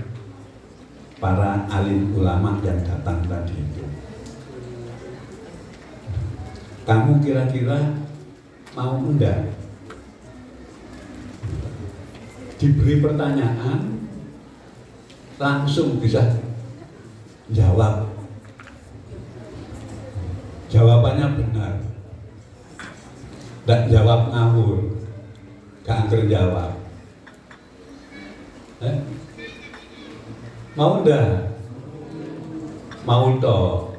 para alim ulama yang datang tadi itu. Kamu kira-kira mau enggak diberi pertanyaan langsung bisa jawab? Jawabannya benar, tidak jawab ngawur, gak terjawab. Mau ndak? Mau toh?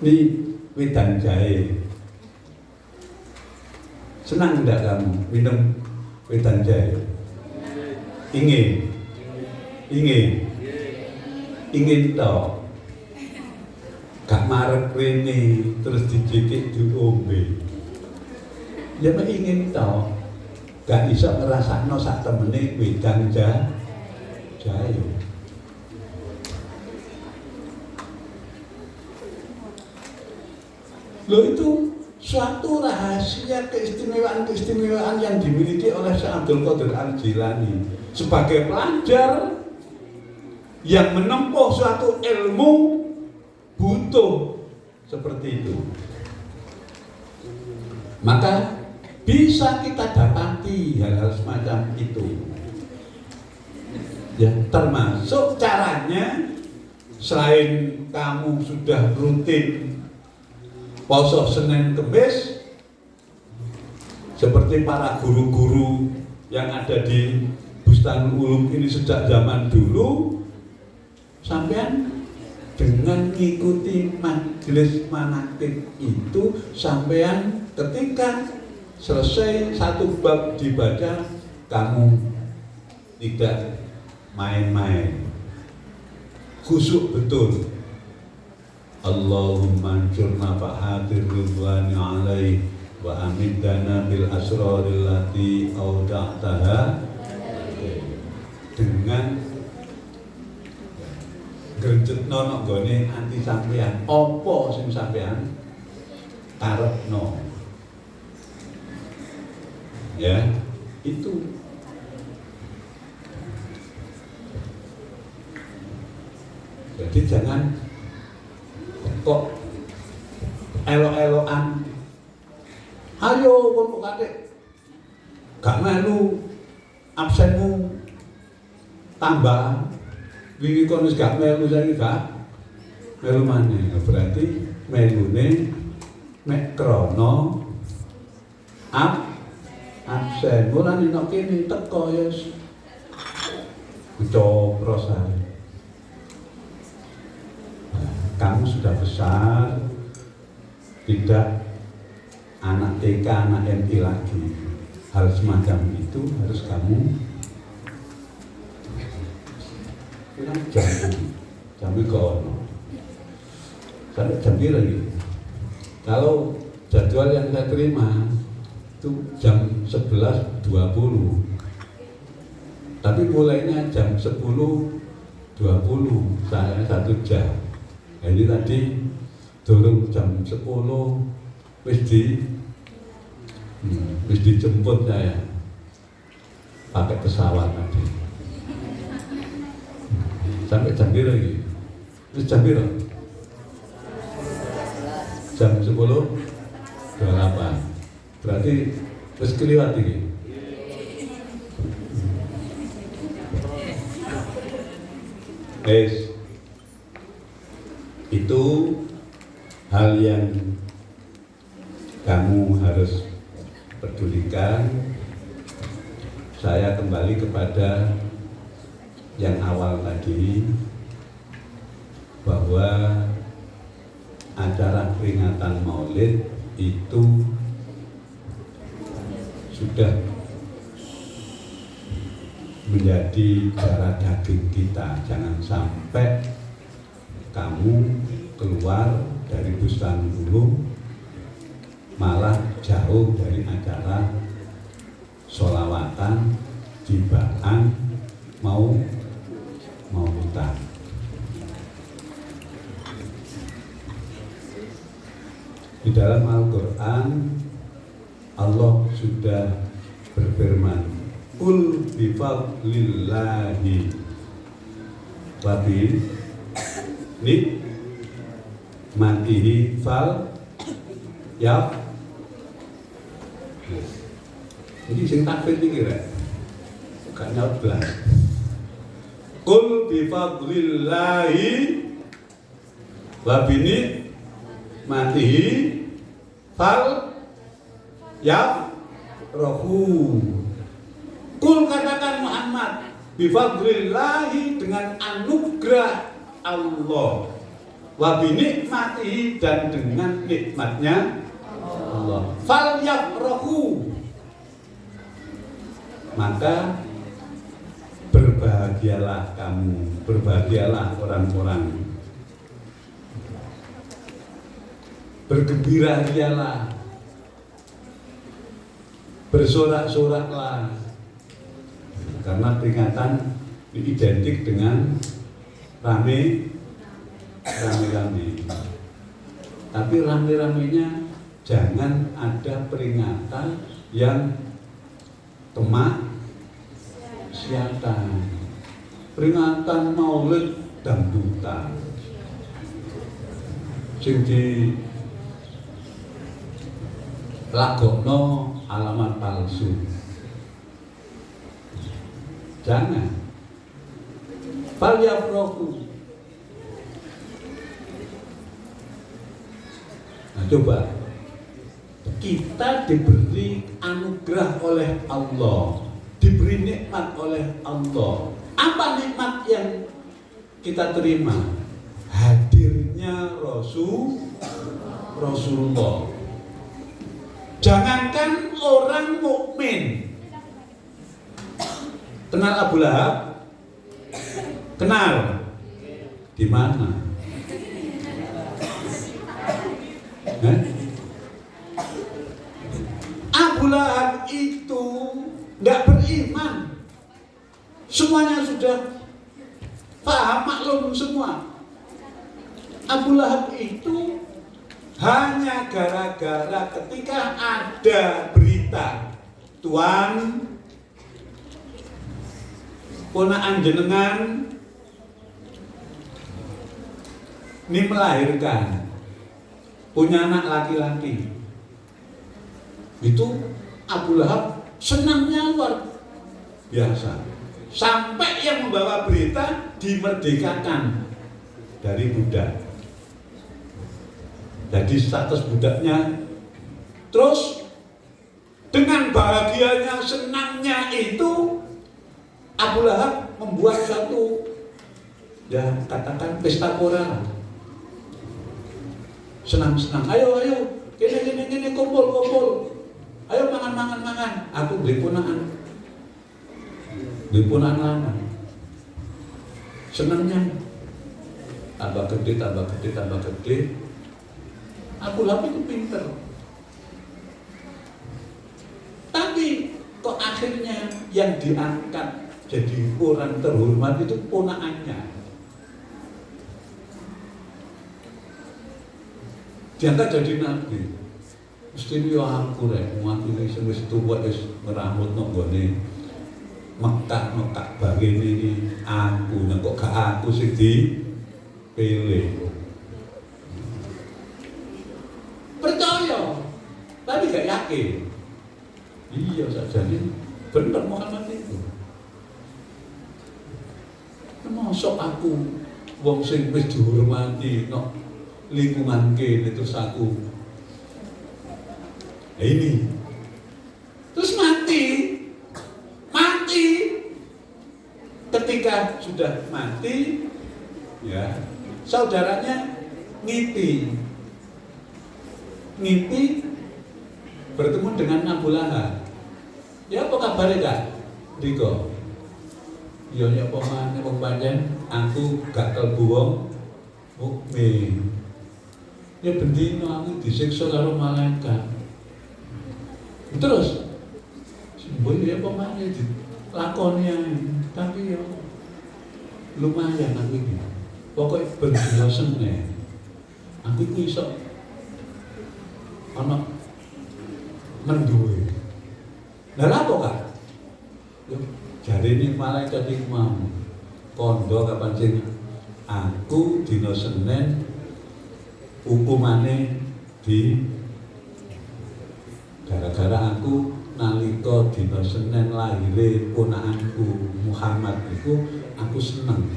Ini wedang jahe. Senang ndak kamu minum wedang jahe? Ingin? Ingin toh? Gak marek rene terus dijikik diombe. Ya mek ingin toh. Gak bisa ngerasakno sak temene wedang jahe. Loh, itu suatu rahasia keistimewaan yang dimiliki oleh Syekh Abdul Qadir Al-Jilani sebagai pelajar yang menempuh suatu ilmu butuh seperti itu. Maka bisa kita dapati hal-hal semacam itu. Ya, termasuk caranya selain kamu sudah rutin poso Senin Kemis seperti para guru-guru yang ada di Bustanul Ulum ini sejak zaman dulu, sampean dengan mengikuti majelis manaqib itu, sampean ketika selesai satu bab dibaca, kamu tidak main-main, khusyuk betul. Allahumma ansurna fahatir ridwani alaih wa amiddana bil asraril lati auda'taha, dengan gerjetno nok gone ati sampean apa sing sampean karepno. Ya, itu. Jadi jangan kok elok-elokan. Ayo kono kadek, gak melu absenmu tambah. Wingi kono gak melu, saiki gak melu maneh. Berarti melune mek krana absen. Ora nek kene teko ya copros ae. Kamu sudah besar, tidak anak TK, anak MI lagi. Hal semacam itu harus kamu jamu kono. Sampai jam lagi. Kalau jadwal yang saya terima itu jam 11.20, tapi mulainya jam 10.20, saya 1 jam. Jadi tadi turun jam 10 wis dijemput saya pakai pesawat tadi. Sampai jam berapa lagi? Terus jam berapa? Jam 10.28. Berarti terus keliwat ini. Itu hal yang kamu harus pedulikan. Saya kembali kepada yang awal tadi, bahwa acara peringatan Maulid itu sudah menjadi darah daging kita. Jangan sampai kamu keluar dari Bustanul Ulum malah jauh dari acara sholawatan, jibaan, mau hutan. Di dalam Al-Quran Allah sudah berfirman, Qul bifadlillahi wa bi nikmatihi fal yaf. Ini sing takfir iki rek. Gak nyaut blas. Qul bifadlillahi wa bi nikmatihi fal yaf rohu. Kul katakan Muhammad, bifadlillahi dengan anugerah Allah, wa binikmatihi dan dengan nikmatnya Allah. Fal yaf rohu, maka berbahagialah kamu, berbahagialah orang-orang, bergembira-gembiralah, bersorak-soraklah, karena peringatan identik dengan rame-rame. Tapi rame-ramenya jangan ada peringatan yang kemaksiatan, peringatan maulid dangdutan, sing di lakokno alamat palsu. Jangan. Fal yafrahu. Nah, coba kita diberi anugerah oleh Allah, diberi nikmat oleh Allah. Apa nikmat yang kita terima? Hadirnya Rasulullah. Jangankan orang mukmin, kenal Abu Lahab? Kenal? Di mana? Abu Lahab itu tidak beriman. Semuanya sudah paham, maklum semua. Abu Lahab itu hanya gara-gara ketika ada berita, Tuan, ponakan jenengan ini melahirkan, punya anak laki-laki. Itu Abu Lahab senangnya luar biasa. Sampai yang membawa berita dimerdekakan dari budak. Jadi status budaknya. Terus dengan bahagianya, senangnya itu, Abu Lahab membuat satu, ya katakan pesta pora. Senang-senang, ayo, gini, kumpul. Ayo mangan. Aku beli ponakan lanang. Senangnya, tambah gede. Abu Lahab itu pinter. Tapi kok akhirnya yang diangkat jadi orang terhormat itu ponakannya. Diangkat jadi nabi. Mesti yo aku rek, mati wis tuwa wis ngeramut nang gone Mekah bagene iki aku, nek kok gak aku sing dipilih. Percaya, tapi gak yakin. Iya sajane bener Muhammad itu. Mosok aku wong sing wis dihormati no lingkungan kene terus aku ini terus mati. Ketika sudah mati, ya saudaranya ngimpi bertemu dengan Abu Lahab. Ya apa kabarnya Kak? Diko. Ya apa maneh wong pancen aku gak kelbu wong mukmin. Ya bendino aku disiksa karo malaikat. Terus simbol ya apa maneh dilakoni ae. Tapi ya lumayan aku ini. Pokoknya berdua Senin aku iso ana menduwe. Lah apa Kak? Yo jarine malaikat iku mau kondo kapan sing aku dina Senin hukumane di gara-gara aku nalika dina Senin lahire ponakanku Muhammad iku aku seneng.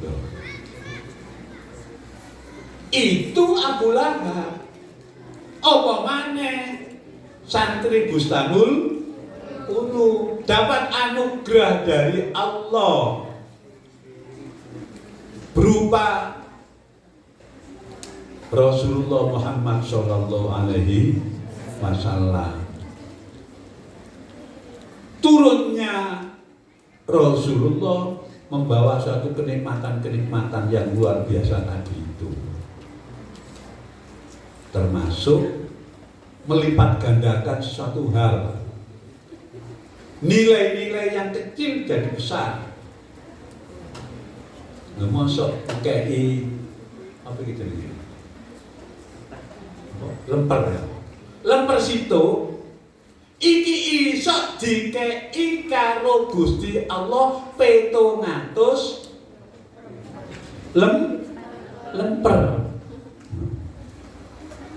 Yo. Itu Abu Lahab. Apa maneh santri Bustanul Ulu dapat anugerah dari Allah berupa Rasulullah Muhammad Sallallahu Alaihi Wasallam. Turunnya Rasulullah membawa suatu kenikmatan-kenikmatan yang luar biasa tadi itu, termasuk melipat gandakan sesuatu hal, nilai-nilai yang kecil jadi besar. Nggak masuk KI apa gitu nih? Lemper ya, lemper situ iki iso dikei karo Gusti Allah 700 lemper.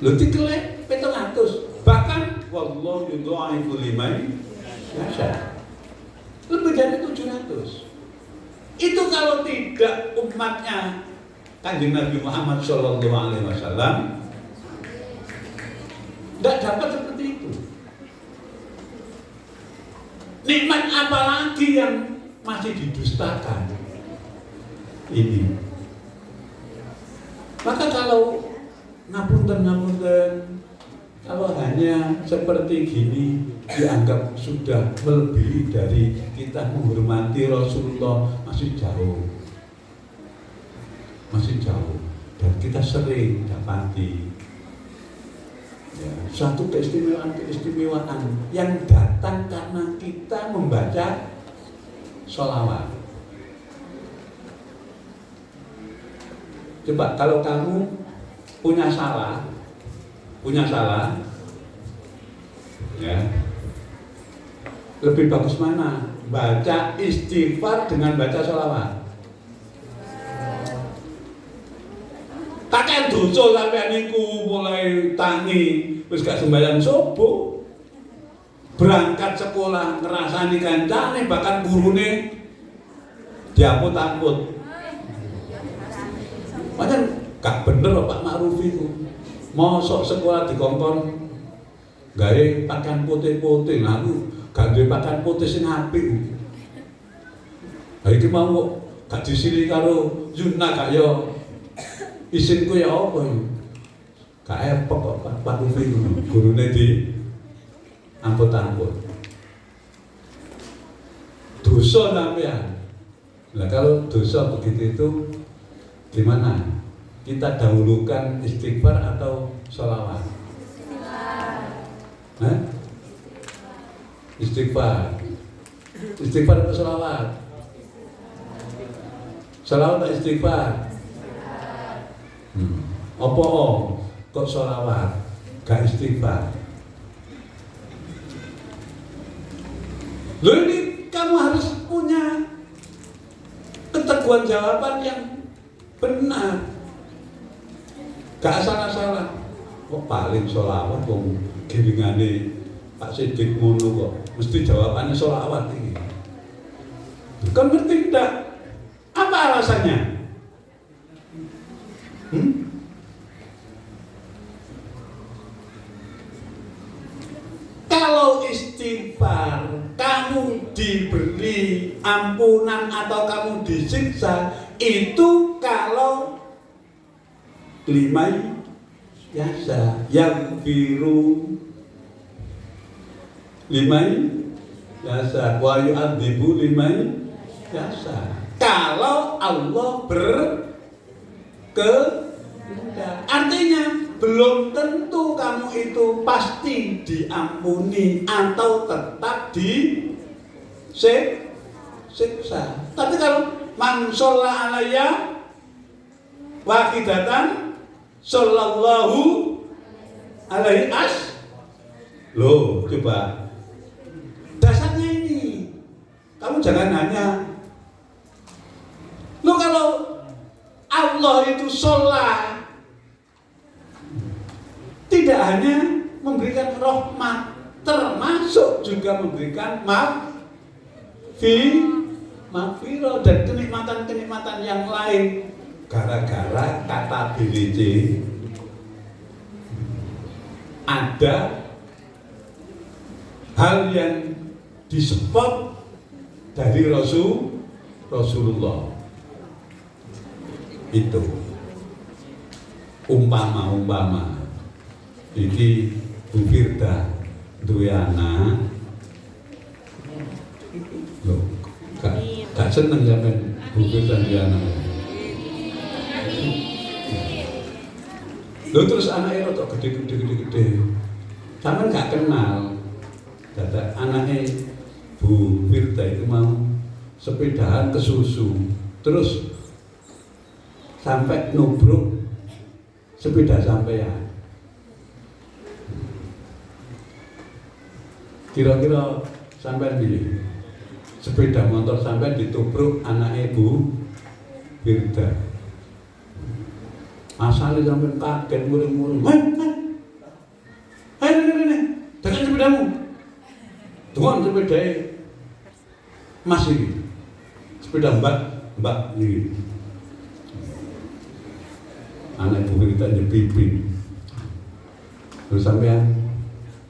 Lho dikelek 700, bahkan wallahu yudha'ifu liman yasha. Lebih dari 700. Itu kalau tidak umatnya Kanjeng Nabi Muhammad Sallallahu Alaihi Wasallam tidak dapat seperti itu. Nikmat apa lagi yang masih didustakan ini? Maka kalau ngapunten, kalau hanya seperti gini dianggap sudah melebihi dari kita menghormati Rasulullah, masih jauh, dan kita sering dapati ya, suatu keistimewaan yang datang karena kita membaca sholawat. Coba kalau kamu punya salah ya, lebih bagus mana? Baca istighfar dengan baca sholawat. Kakek dosa sampeyan niku mulai tangi wis gak sembahyang subuh, berangkat sekolah ngerasani kancane, bahkan gurune diamput-amput. Macam gak bener Pak Ma'ruf itu. Mosok sekolah dikongkon gawe pakaian putih-putih, lah aku gak duwe pakaian putih sing apik. Lah iki mau gak disili karo Yuna gak yo isinku ya apa iki? Gak epok kok Pak Ma'ruf itu. Gurune di amput-amput. Dosa sampean. Lah kalau dosa begitu itu gimana? Kita dahulukan istighfar atau sholawat? Istighfar. Istighfar atau sholawat? Sholawat atau istighfar? Apa kok sholawat gak istighfar? Loh, ini kamu harus punya keteguhan jawaban yang benar. Gak salah-salah. Kok paling sholawat wong giringane Pak Sidik ngono kok. Mesti jawabannya sholawat ini. Kan ngerti tidak? Apa alasannya? Kalau istighfar kamu diberi ampunan atau kamu disiksa, itu kalau limai yasa yang biru limai yasa wa yu'adzibu limai yasa. Kalau Allah berkehendak, artinya belum tentu kamu itu pasti diampuni atau tetap disiksa. Tapi kalau man sholla alayya wahidatan sallallahu alaihi as. Loh, coba. Dasarnya ini. Kamu jangan hanya kalau Allah itu sholat, tidak hanya memberikan rahmat, termasuk juga memberikan maghfirah dan kenikmatan-kenikmatan yang lain. Gara-gara kata BDC ada hal yang disebut dari Rasulullah itu umpama iki Bu Firda duwe anak lho gak seneng sampean Bu Firda duwe anak lho terus anaknya rotok gede sampean gak kenal dadak anaknya Bu Firda itu mau sepedahan ke susu terus sampai nubruk sepeda sampean. Kira-kira sampean pilih sepeda motor sampean ditubruk anak ibu Firda. Asalnya sampean kaget muring-muring. Hai, dengan sepedamu. Tuhan sepedanya masih sepeda mbak ini. Anak ibu kita nyepipin terus sampean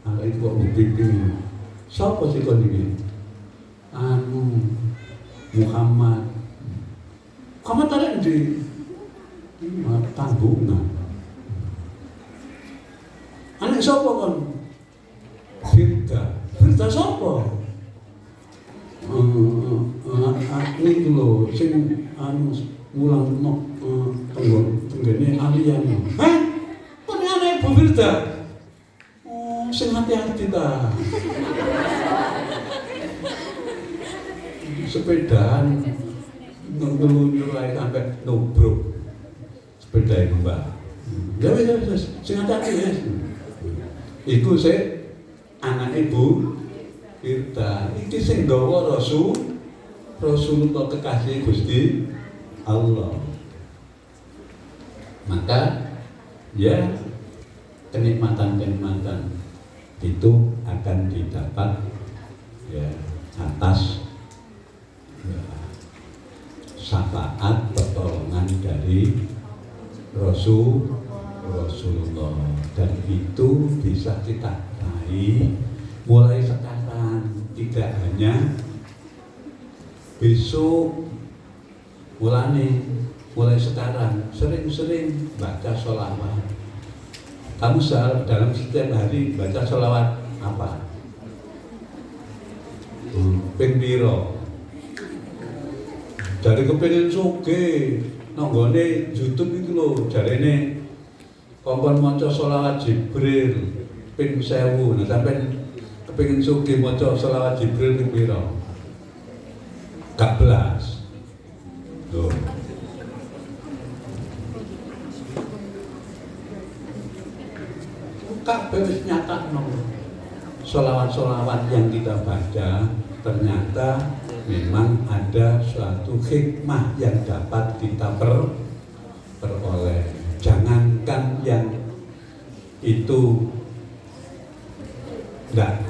anak itu kok nyepipin siapa sih kau ini? Muhammad ada di tanggungan anak siapa kan? Firda siapa? Ini dulu sing mulang tenggene alien. Hah? Kok ini anak Ibu Firda? Oh, sing hati-hati ta. Sepedaan ngelunyur ae sampai nubruk sepeda Mbak. Ya wis sing hati-hati ya. Iku sik anak Ibu Firda. Iki sing nggawa Rasulullah kekasih Gusti Allah. Maka ya kenikmatan-kenikmatan itu akan didapat ya atas ya, syafaat pertolongan dari Rasulullah dan itu bisa kita raih mulai sekarang, tidak hanya besok. Mulai sekarang sering-sering baca sholawat. Kamu dalam setiap hari baca sholawat apa? Ping piro? Dari kepengin sugih nanggone YouTube itu lho jarene kongkon maca sholawat Jibril ping 1000. Nah sampean kepengin sugih maca sholawat Jibril ping piro? 14. Loh. Kabeh wis nyatakno. Sholawat-sholawat yang kita baca ternyata memang ada suatu hikmah yang dapat kita peroleh. Jangankan yang itu tidak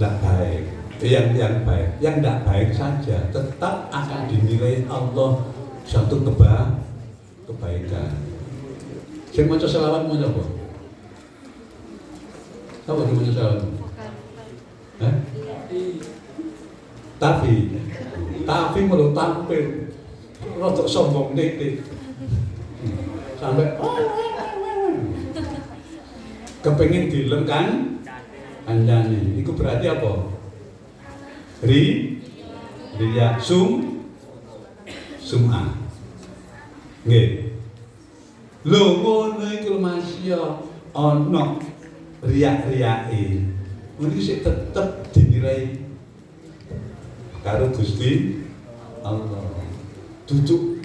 baik, yang baik, yang tidak baik saja tetap akan dinilai Allah suatu kebaikan. Sing maca selawat maca apa? Apa sing maca selawat? Tapi malah tampil rada sombong titik. Sampai kepengin dilem kan kancane. Iku berarti apa? Riya sum'ah. Nggih. Lho ngono iku Mas ya ana riya-riyake. Mesti sik tetep dinilai karo Gusti Allah. Duduk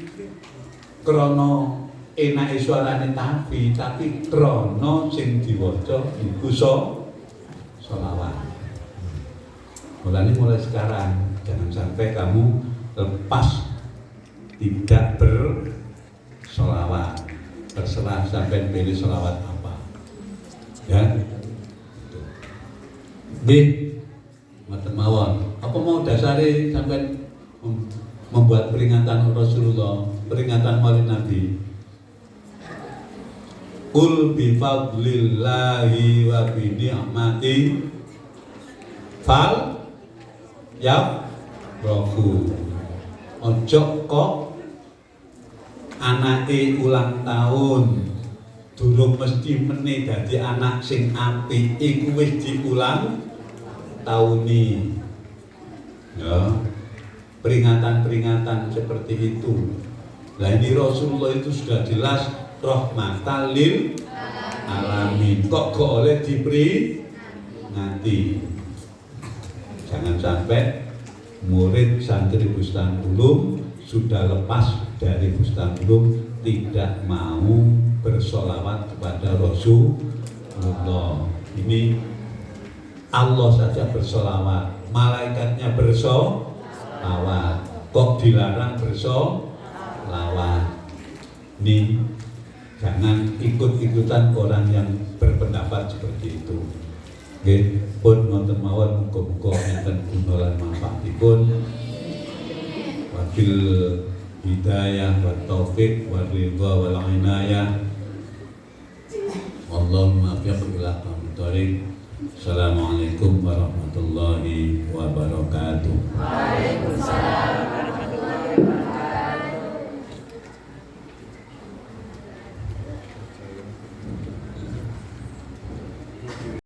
krana enake suarane tapi krana sing diwaca iku sholawat. Mulai sekarang jangan sampai kamu lepas tidak bersolawat. Terserah sampai pilih sholawat apa. Ya. Mboten mawon. Apa mau dasare sampai membuat peringatan Rasulullah, peringatan Maulid Nabi? Qul bi fadlillahi wa bi ni'mati fal ya rofu. Ojo kok anake ulang tahun durung mesti meneh dadi anak sing apik iku wis diulang tahuni. Ya, peringatan-peringatan seperti itu. Nah ini Rasulullah itu sudah jelas rahmatan lil alamin. Kok oleh diberi nanti. Jangan sampai murid santri Bustan Ulum sudah lepas dari Bustan Ulum tidak mau bersolawat kepada Rasulullah. Ini Allah saja bersolawat, malaikatnya bersolawat, kok dilarang bersolawat? Ini jangan ikut-ikutan orang yang berpendapat seperti itu. Nggih, pun wonten mawon muga-muga enten guna lan manfaatipun. Wabil hidayah wa taufik wa ridha wal inayah. Wallahu muwaffiq ila aqwamit thoriq. Assalamualaikum warahmatullahi wabarakatuh. Waalaikumsalam warahmatullahi wabarakatuh.